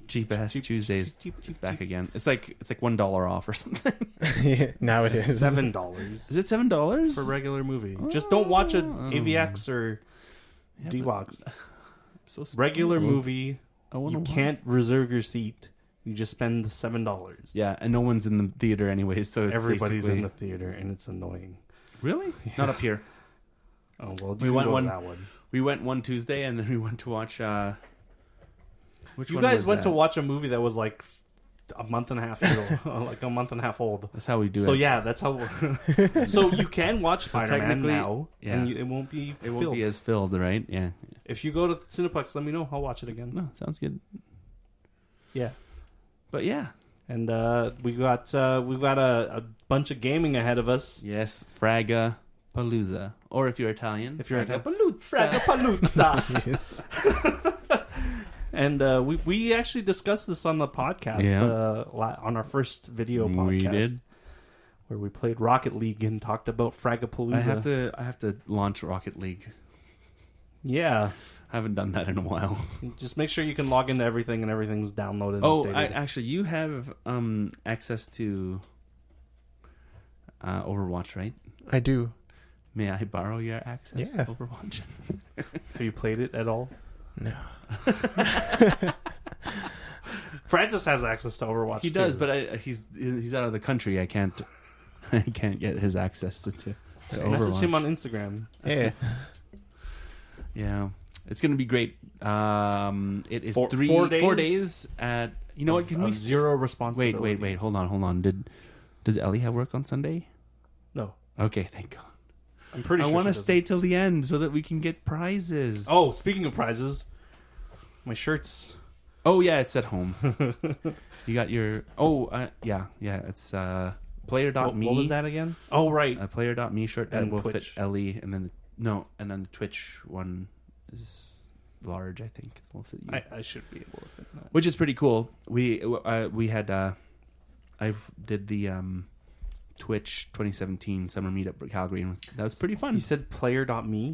Speaker 1: Cheap ass
Speaker 2: cheap,
Speaker 1: Tuesdays.
Speaker 2: cheap,
Speaker 1: It's back again. It's like $1 off or something.
Speaker 3: Yeah, now it is.
Speaker 2: $7
Speaker 1: Is it $7
Speaker 2: for a regular movie. Just don't watch a AVX or D-Box.
Speaker 1: So
Speaker 2: Regular movie.
Speaker 1: I wanna
Speaker 2: You
Speaker 1: watch.
Speaker 2: can't reserve your seat. You just spend the $7.
Speaker 1: Yeah, and no one's in the theater anyway, so it's
Speaker 2: Everybody's in
Speaker 1: basically-
Speaker 2: the theater, and it's annoying.
Speaker 1: Really? Not up here.
Speaker 2: Oh well,
Speaker 1: We
Speaker 2: you
Speaker 1: went
Speaker 2: can go
Speaker 1: one-
Speaker 2: to that one.
Speaker 1: We went one Tuesday, and then we went to watch. Which
Speaker 2: You
Speaker 1: one
Speaker 2: guys
Speaker 1: was
Speaker 2: went
Speaker 1: that?
Speaker 2: to watch a movie that was like a month and a half old, like a month and a half old.
Speaker 1: That's how we do
Speaker 2: So
Speaker 1: it.
Speaker 2: yeah, that's how. So you can watch Spider-Man
Speaker 1: technically,
Speaker 2: now,
Speaker 1: yeah.
Speaker 2: and it won't be.
Speaker 1: It won't
Speaker 2: filled.
Speaker 1: be as filled, right? Yeah.
Speaker 2: If you go to Cineplex, let me know. I'll watch it again.
Speaker 1: No, sounds good.
Speaker 2: Yeah,
Speaker 1: But yeah.
Speaker 2: and we've got a bunch of gaming ahead of us.
Speaker 1: Yes, Fraga Palooza. Or if you're Italian,
Speaker 2: If you're
Speaker 1: Fraga
Speaker 2: Italian.
Speaker 1: Palooza.
Speaker 2: Fragapalooza. And we actually discussed this on the podcast on our first video podcast.
Speaker 1: We did.
Speaker 2: Where we played Rocket League and talked about Fragapalooza.
Speaker 1: I have to launch Rocket League.
Speaker 2: Yeah.
Speaker 1: I haven't done that in a while.
Speaker 2: Just make sure you can log into everything and everything's downloaded and updated.
Speaker 1: Actually, you have access to Overwatch, right?
Speaker 3: I do.
Speaker 1: May I borrow your access to
Speaker 3: Yeah.
Speaker 1: Overwatch?
Speaker 2: Have you played it at all?
Speaker 3: No.
Speaker 2: Francis has access to Overwatch.
Speaker 1: He does, but he's out of the country. I can't get his access to
Speaker 2: Just
Speaker 1: Overwatch.
Speaker 2: message him on Instagram.
Speaker 3: Yeah.
Speaker 1: Yeah, it's gonna be great. It is
Speaker 2: 4
Speaker 1: days at. You know what? Can we
Speaker 2: zero responsibility?
Speaker 1: Wait. Hold on. Does Ellie have work on Sunday?
Speaker 2: No.
Speaker 1: Okay, thank God.
Speaker 2: I'm pretty sure
Speaker 1: I want to
Speaker 2: she
Speaker 1: stay till the end so that we can get prizes.
Speaker 2: Oh, speaking of prizes, my shirts.
Speaker 1: Oh yeah, it's at home. You got your. Yeah. It's player.me.
Speaker 2: What was that again? Oh right,
Speaker 1: A player.me shirt that
Speaker 2: And
Speaker 1: will
Speaker 2: Twitch.
Speaker 1: fit Ellie, and then the Twitch one is large. I think it'll fit you.
Speaker 2: I should be able to fit that.
Speaker 1: Which is pretty cool. We had I did the Twitch 2017 summer meetup for Calgary, and that was pretty fun.
Speaker 2: You said player.me?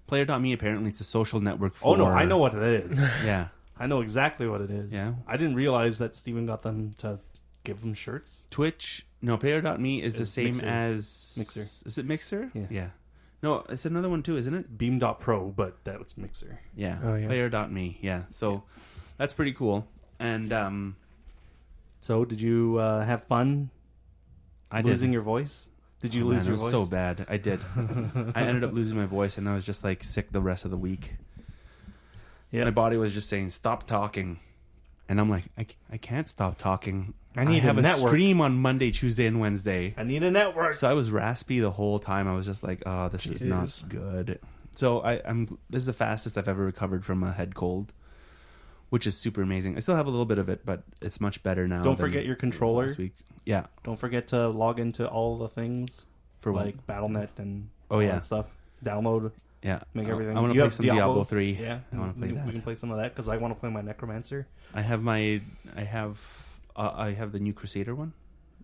Speaker 1: Player.me, apparently it's a social network for...
Speaker 2: Oh no, I know what it is.
Speaker 1: Yeah.
Speaker 2: I know exactly what it is.
Speaker 1: Yeah?
Speaker 2: I didn't realize that Steven got them to give them shirts.
Speaker 1: Twitch, no, player.me is the
Speaker 2: It's
Speaker 1: same
Speaker 2: Mixer.
Speaker 1: as...
Speaker 2: Mixer.
Speaker 1: Is it Mixer?
Speaker 2: Yeah.
Speaker 1: No, it's another one too, isn't it?
Speaker 2: Beam.pro, but that's Mixer.
Speaker 1: Yeah.
Speaker 3: Oh, yeah.
Speaker 1: Player.me, yeah. So that's pretty cool. And
Speaker 2: So, did you have fun losing your voice? Did you lose
Speaker 1: it
Speaker 2: your
Speaker 1: was
Speaker 2: voice?
Speaker 1: so bad. I did. I ended up losing my voice, and I was just like sick the rest of the week.
Speaker 2: Yeah.
Speaker 1: My body was just saying, stop talking. And I'm like, I can't stop talking.
Speaker 2: I need
Speaker 1: have
Speaker 2: a network.
Speaker 1: stream on Monday, Tuesday, and Wednesday.
Speaker 2: I need a network.
Speaker 1: So I was raspy the whole time. I was just like, oh, this is not good. So this is the fastest I've ever recovered from a head cold, which is super amazing. I still have a little bit of it, but it's much better now.
Speaker 2: Don't
Speaker 1: than
Speaker 2: forget your
Speaker 1: it was
Speaker 2: controller.
Speaker 1: last week. Yeah.
Speaker 2: Don't forget to log into all the things
Speaker 1: For what?
Speaker 2: like Battle.net and
Speaker 1: Oh,
Speaker 2: all
Speaker 1: yeah.
Speaker 2: that stuff. Download,
Speaker 1: Yeah.
Speaker 2: make everything.
Speaker 1: I want to
Speaker 2: You
Speaker 1: play
Speaker 2: have
Speaker 1: some Diablo 3.
Speaker 2: Yeah,
Speaker 1: I want to play that.
Speaker 2: We can play some of that because I want to play my Necromancer.
Speaker 1: I have the new Crusader one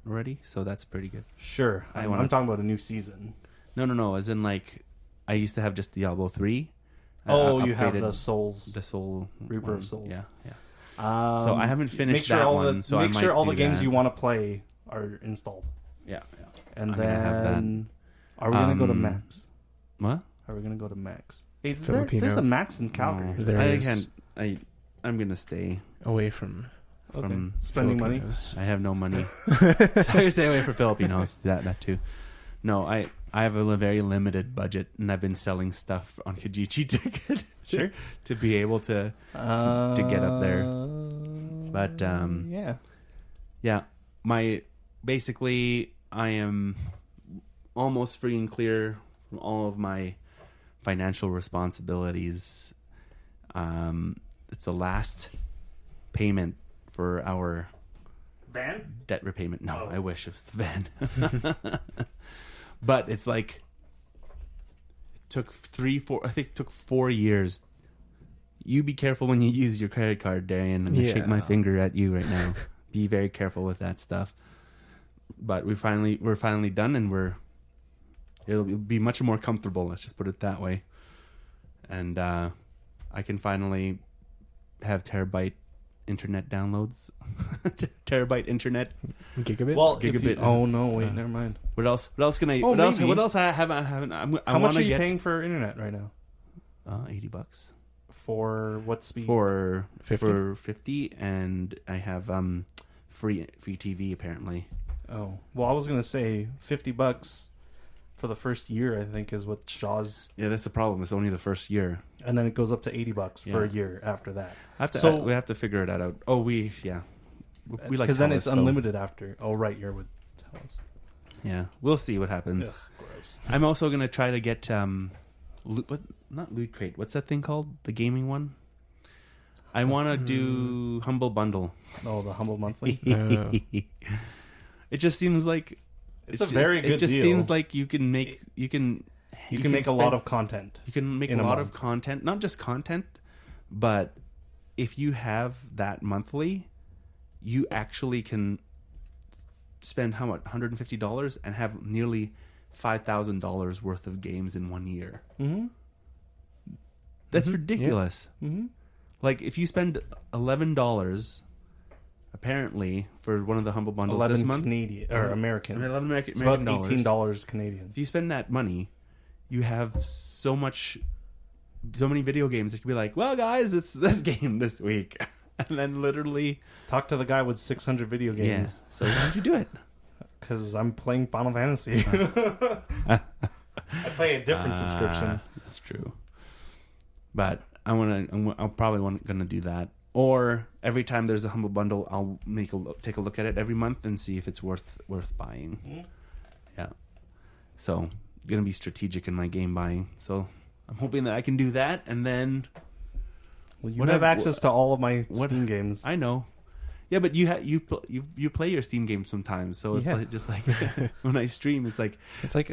Speaker 1: already, so that's pretty good.
Speaker 2: Sure, I'm talking about a new season.
Speaker 1: No. As in, like, I used to have just Diablo 3.
Speaker 2: Oh, you have
Speaker 1: upgraded
Speaker 2: the Souls.
Speaker 1: the Soul
Speaker 2: Reaper
Speaker 1: one.
Speaker 2: of Souls.
Speaker 1: Yeah.
Speaker 2: So
Speaker 1: I haven't finished
Speaker 2: make sure
Speaker 1: that
Speaker 2: all
Speaker 1: one,
Speaker 2: the,
Speaker 1: so I
Speaker 2: make
Speaker 1: might
Speaker 2: sure all the
Speaker 1: do
Speaker 2: games
Speaker 1: that.
Speaker 2: you want to play are installed.
Speaker 1: Yeah.
Speaker 2: And
Speaker 1: I'm gonna have
Speaker 2: then, are we gonna go to
Speaker 1: Um,
Speaker 2: Max?
Speaker 1: What?
Speaker 2: Are we gonna go to Max? Hey,
Speaker 3: Filipino.
Speaker 2: there's a Max in Calgary.
Speaker 1: No.
Speaker 3: There
Speaker 1: I
Speaker 3: is.
Speaker 1: can't. I'm gonna stay
Speaker 3: Away from
Speaker 1: from.
Speaker 2: Spending money.
Speaker 3: Filipinos.
Speaker 1: I have no money, so I stay away from Filipinos. That too. No, I have a very limited budget, and I've been selling stuff on Kijiji Ticket
Speaker 2: Sure.
Speaker 1: to be able to get up there. But
Speaker 2: yeah.
Speaker 1: Basically I am almost free and clear from all of my financial responsibilities. It's the last payment for our
Speaker 2: Van?
Speaker 1: debt repayment. No,
Speaker 2: Oh.
Speaker 1: I wish it was the van. But it's like it took 4 years. You be careful when you use your credit card, Darian. I'm gonna shake my finger at you right now. Be very careful with that stuff. But we're finally done, and it'll be much more comfortable. Let's just put it that way. And I can finally have terabyte internet downloads. Terabyte internet.
Speaker 3: Gigabit.
Speaker 2: Well,
Speaker 1: Gigabit.
Speaker 2: oh no, wait, never mind.
Speaker 1: What else can I?
Speaker 2: Oh,
Speaker 1: what else?
Speaker 2: maybe.
Speaker 1: What else I haven't? I
Speaker 2: How much
Speaker 1: want
Speaker 2: are
Speaker 1: to
Speaker 2: you
Speaker 1: get
Speaker 2: paying for internet right now?
Speaker 1: $80
Speaker 2: For what speed?
Speaker 1: for
Speaker 3: 50?
Speaker 1: for 50, and I have free TV apparently.
Speaker 2: Oh, well, I was gonna say $50 for the first year. I think is what Shaw's,
Speaker 1: Yeah, that's the problem. It's only the first year.
Speaker 2: and then it goes up to $80 for a
Speaker 1: Yeah.
Speaker 2: year after that.
Speaker 1: We have to figure that out. Oh, we like
Speaker 2: Because then it's
Speaker 1: Telus, though.
Speaker 2: unlimited after. Oh, right, you're with Telus.
Speaker 1: Yeah, we'll see what happens.
Speaker 2: Ugh, gross.
Speaker 1: I'm also gonna try to get not Loot Crate. What's that thing called? The gaming one. I want to do Humble Bundle.
Speaker 2: Oh, the Humble Monthly.
Speaker 1: It just seems like
Speaker 2: It's a very good
Speaker 1: It just
Speaker 2: deal.
Speaker 1: seems like you can make
Speaker 2: You can make a lot of content.
Speaker 1: You can make
Speaker 2: in
Speaker 1: a
Speaker 2: a
Speaker 1: lot
Speaker 2: month.
Speaker 1: of content, not just content, but if you have that monthly, you actually can spend how much? $150 and have nearly $5,000 worth of games in 1 year.
Speaker 2: Mm-hmm.
Speaker 1: That's ridiculous.
Speaker 2: Yeah. Mm-hmm.
Speaker 1: Like if you spend $11, apparently for one of the Humble Bundles this month,
Speaker 2: Canadian or American.
Speaker 1: $11 American.
Speaker 2: It's about
Speaker 1: American
Speaker 2: $18 Canadian.
Speaker 1: If you spend that money, you have so many video games that you can be like, well, guys, it's this game this week. And then literally
Speaker 2: talk to the guy with 600 video games.
Speaker 1: Yeah. So why'd you do it?
Speaker 2: Because I'm playing Final Fantasy. I play a different subscription.
Speaker 1: That's true. But I'll probably gonna do that. Or every time there's a Humble Bundle, I'll take a look at it every month and see if it's worth buying. Mm-hmm. Yeah. So gonna be strategic in my game buying. So I'm hoping that I can do that, and then
Speaker 2: you have access to all of my Steam games.
Speaker 1: I know. Yeah, but you play your Steam games sometimes, so it's like just like when I stream, it's like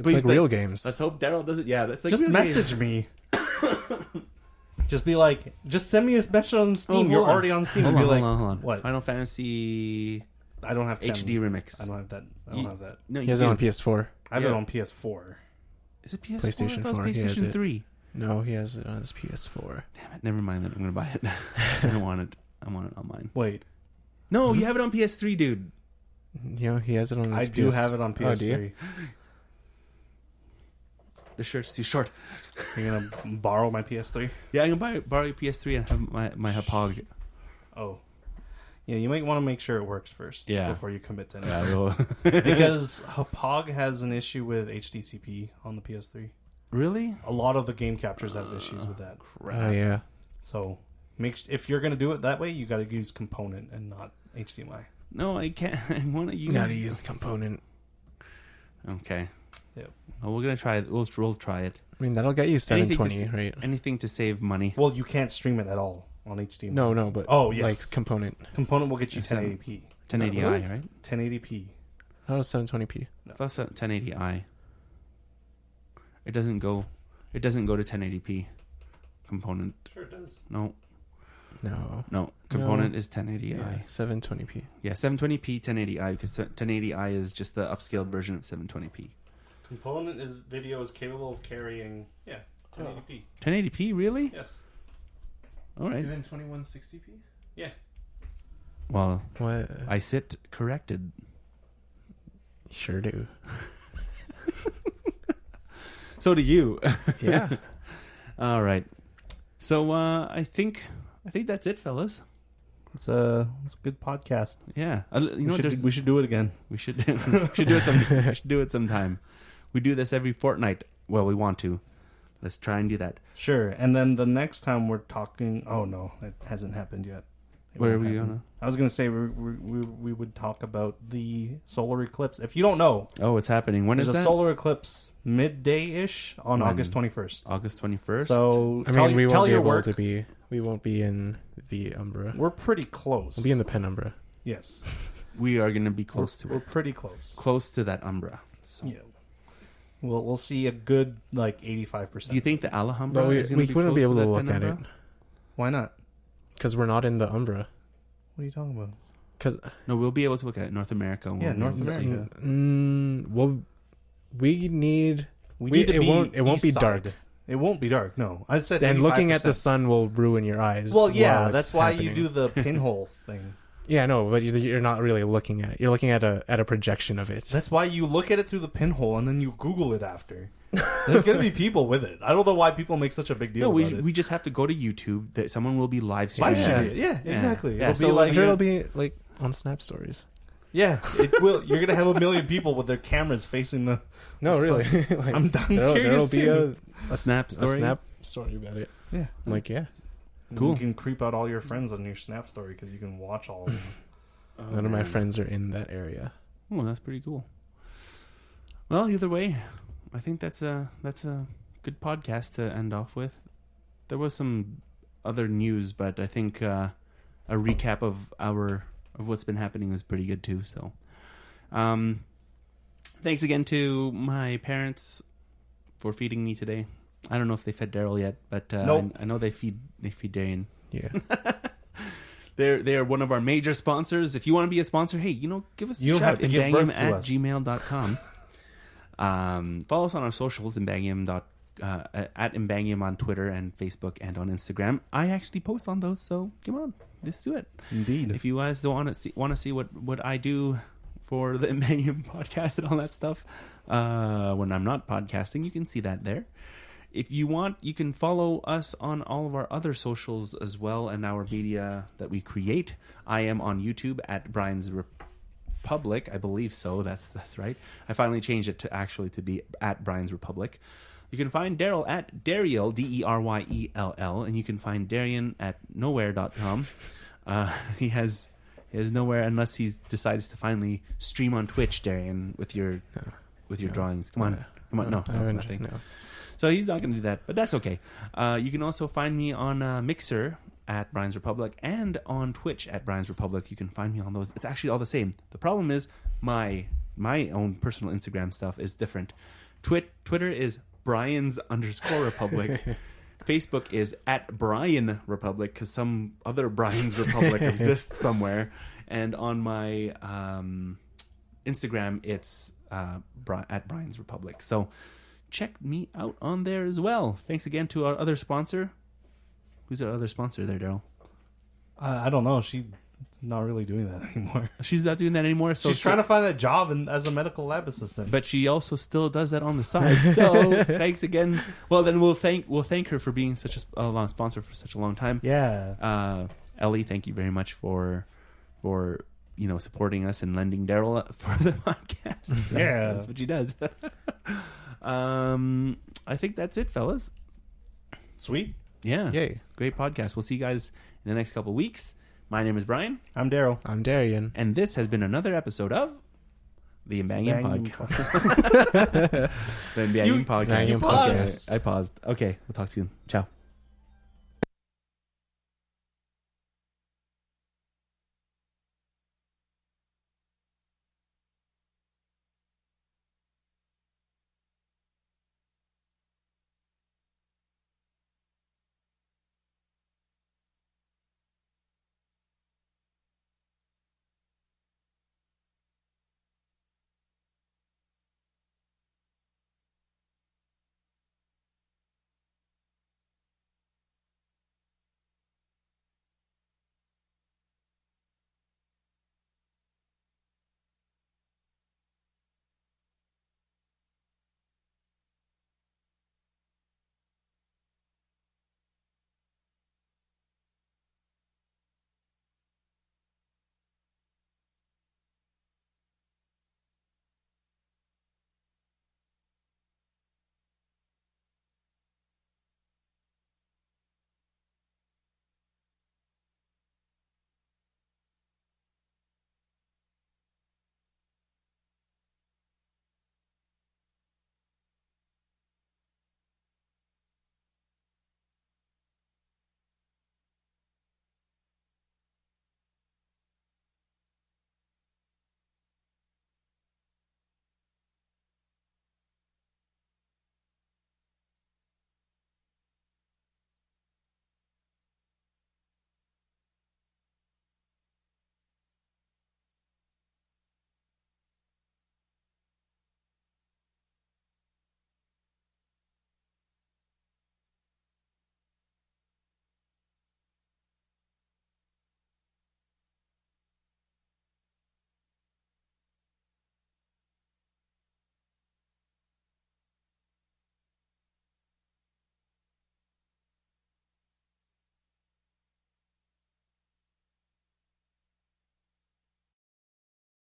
Speaker 3: real games.
Speaker 1: Let's hope Daryl does it. Yeah, that's like
Speaker 2: just message me. Just be like, just send me a message on Steam. You're already on Steam.
Speaker 1: Hold on.
Speaker 2: What?
Speaker 1: Final Fantasy.
Speaker 2: I don't have 10.
Speaker 1: HD remix.
Speaker 2: I don't have that. I don't have that.
Speaker 1: No,
Speaker 3: he has it on PS4.
Speaker 2: I have it on PS4.
Speaker 1: Is it PS4?
Speaker 3: PlayStation 4.
Speaker 1: PlayStation 3.
Speaker 3: No, he has it on his PS4.
Speaker 1: Damn it! Never mind that. I'm gonna buy it. I don't want it. I want it on mine.
Speaker 2: Wait.
Speaker 1: No, you have it on PS3, dude.
Speaker 3: You know, he has it on his
Speaker 2: I do have it on PS3.
Speaker 3: Oh, do you?
Speaker 1: The shirt's too short.
Speaker 2: You're gonna borrow my PS3?
Speaker 1: Yeah, I'm gonna borrow your PS3 and have my Hapog.
Speaker 2: Oh. Yeah, you might want to make sure it works first before you commit to it.
Speaker 1: Yeah, I will.
Speaker 2: Because Hapog has an issue with HDCP on the PS3.
Speaker 1: Really?
Speaker 2: A lot of the game captures have issues with that.
Speaker 3: Oh, yeah.
Speaker 2: So if you're going to do it that way, you got to use component and not HDMI.
Speaker 1: No, I can't. I want to use.
Speaker 3: You got to use component.
Speaker 1: Okay.
Speaker 2: Yep.
Speaker 1: Well, we're gonna try it. We'll try it.
Speaker 3: I mean, that'll get you 720, right?
Speaker 1: Anything to save money.
Speaker 2: Well, you can't stream it at all on HDMI.
Speaker 3: No, but like component.
Speaker 2: Component will get you 1080p.
Speaker 1: 1080i, right?
Speaker 2: 1080p.
Speaker 3: How is 720p?
Speaker 1: No. That's 1080i. It doesn't go to 1080p. Component.
Speaker 2: Sure it does.
Speaker 1: No.
Speaker 3: No.
Speaker 1: Component is 1080i.
Speaker 3: Yeah, 720p.
Speaker 1: Yeah, 720p 1080i because 1080i is just the upscaled version of 720p.
Speaker 2: Component video is capable of carrying 1080p.
Speaker 1: 1080p, really?
Speaker 2: Yes.
Speaker 1: All right.
Speaker 3: Even 2160p?
Speaker 2: Yeah.
Speaker 1: Well,
Speaker 3: what?
Speaker 1: I sit corrected.
Speaker 3: Sure do.
Speaker 1: So do you.
Speaker 3: Yeah.
Speaker 1: All right. So I think that's it, fellas.
Speaker 2: It's a good podcast.
Speaker 1: Yeah.
Speaker 2: We should do it again.
Speaker 1: We should do it sometime. We do this every fortnight. Well, we want to. Let's try and do that.
Speaker 2: Sure. And then the next time we're talking... Oh, no. It hasn't happened yet.
Speaker 1: Where are we going?
Speaker 2: I was going to say we would talk about the solar eclipse. If you don't know...
Speaker 1: Oh, it's happening. When is that?
Speaker 2: There's a solar eclipse midday-ish on August 21st.
Speaker 1: August 21st?
Speaker 2: So,
Speaker 3: we won't be in the Umbra.
Speaker 2: We're pretty close.
Speaker 3: We'll be in the penumbra.
Speaker 2: Yes.
Speaker 1: We are going to be close to it.
Speaker 2: We're pretty close.
Speaker 1: Close to that Umbra. So.
Speaker 2: Yeah. We'll see a good 85%.
Speaker 1: Do you think the Alhambra is
Speaker 3: we
Speaker 1: going to be
Speaker 3: wouldn't be able to look
Speaker 1: penumbra?
Speaker 3: at it?
Speaker 2: Why not?
Speaker 3: Because we're not in the Umbra.
Speaker 2: What are you talking about?
Speaker 1: No, we'll be able to look at North America.
Speaker 2: North America.
Speaker 3: Well, we need. It won't be dark.
Speaker 2: It won't be dark. No, I said.
Speaker 3: And
Speaker 2: 85%.
Speaker 3: looking at the sun will ruin your eyes.
Speaker 2: Well, yeah, that's why you do the pinhole thing.
Speaker 3: Yeah, no, but you're not really looking at it. You're looking at a projection of it.
Speaker 2: That's why you look at it through the pinhole and then you Google it after. There's going to be people with it. I don't know why people make such a big deal about it.
Speaker 1: We just have to go to YouTube. That someone will be live streaming.
Speaker 2: Yeah, exactly.
Speaker 1: Yeah,
Speaker 3: It'll be like on Snap Stories.
Speaker 2: Yeah, it will. You're going to have 1 million people with their cameras facing the...
Speaker 3: No, really.
Speaker 2: Like, I'm done
Speaker 3: There'll be
Speaker 2: too.
Speaker 1: A Snap Story?
Speaker 3: A Snap Story about it.
Speaker 2: Yeah.
Speaker 3: I'm like, yeah.
Speaker 2: Cool. You can creep out all your friends on your Snap Story because you can watch all of them.
Speaker 3: None of my friends are in that area.
Speaker 1: Oh, that's pretty cool. Well, either way, I think that's a good podcast to end off with. There was some other news, but I think a recap of what's been happening was pretty good too. So, thanks again to my parents for feeding me today. I don't know if they fed Daryl yet, but
Speaker 2: nope.
Speaker 1: I know they feed Darian.
Speaker 3: Yeah.
Speaker 1: They're one of our major sponsors. If you want to be a sponsor, hey, give us a shout.
Speaker 2: have to give birth to us.
Speaker 1: Ymbangium@gmail.com. Follow us on our socials, at Ymbangium on Twitter and Facebook and on Instagram. I actually post on those, so come on, let's do it.
Speaker 2: Indeed.
Speaker 1: If you guys want to see what I do for the Ymbangium podcast and all that stuff, when I'm not podcasting, you can see that there. If you want, you can follow us on all of our other socials as well and our media that we create. I am on YouTube at Brian's Republic. I believe so. That's right. I finally changed it to be at Brian's Republic. You can find Daryl at Daryel, Deryell, and you can find Darian at nowhere.com. He has nowhere unless he decides to finally stream on Twitch, Darian, with your drawings. Come on. No, nothing. No. So he's not going to do that, but that's okay. You can also find me on Mixer at Brian's Republic and on Twitch at Brian's Republic. You can find me on those. It's actually all the same. The problem is my own personal Instagram stuff is different. Twitter is Brian's_Republic. Facebook is at Brian Republic because some other Brian's Republic exists somewhere. And on my Instagram, it's at Brian's Republic. So check me out on there as well. Thanks again to our other sponsor. Who's our other sponsor there, Daryl?
Speaker 2: I don't know. She's not really doing that anymore.
Speaker 1: She's not doing that anymore. So
Speaker 2: she's trying to find a job as a medical lab assistant.
Speaker 1: But she also still does that on the side. So thanks again. Well, then we'll thank her for being such a long sponsor for such a long time.
Speaker 2: Yeah.
Speaker 1: Ellie, thank you very much for supporting us and lending Daryl for the podcast. That's what she does. I think that's it, fellas.
Speaker 2: Sweet.
Speaker 1: Yeah.
Speaker 3: Yay.
Speaker 1: Great podcast. We'll see you guys in the next couple of weeks. My name is Brian.
Speaker 2: I'm Daryl.
Speaker 3: I'm Darian.
Speaker 1: And this has been another episode of the Ymbangium Podcast. The Ymbangium Podcast.
Speaker 3: Podcast.
Speaker 1: I paused. Okay. We'll talk soon. Ciao.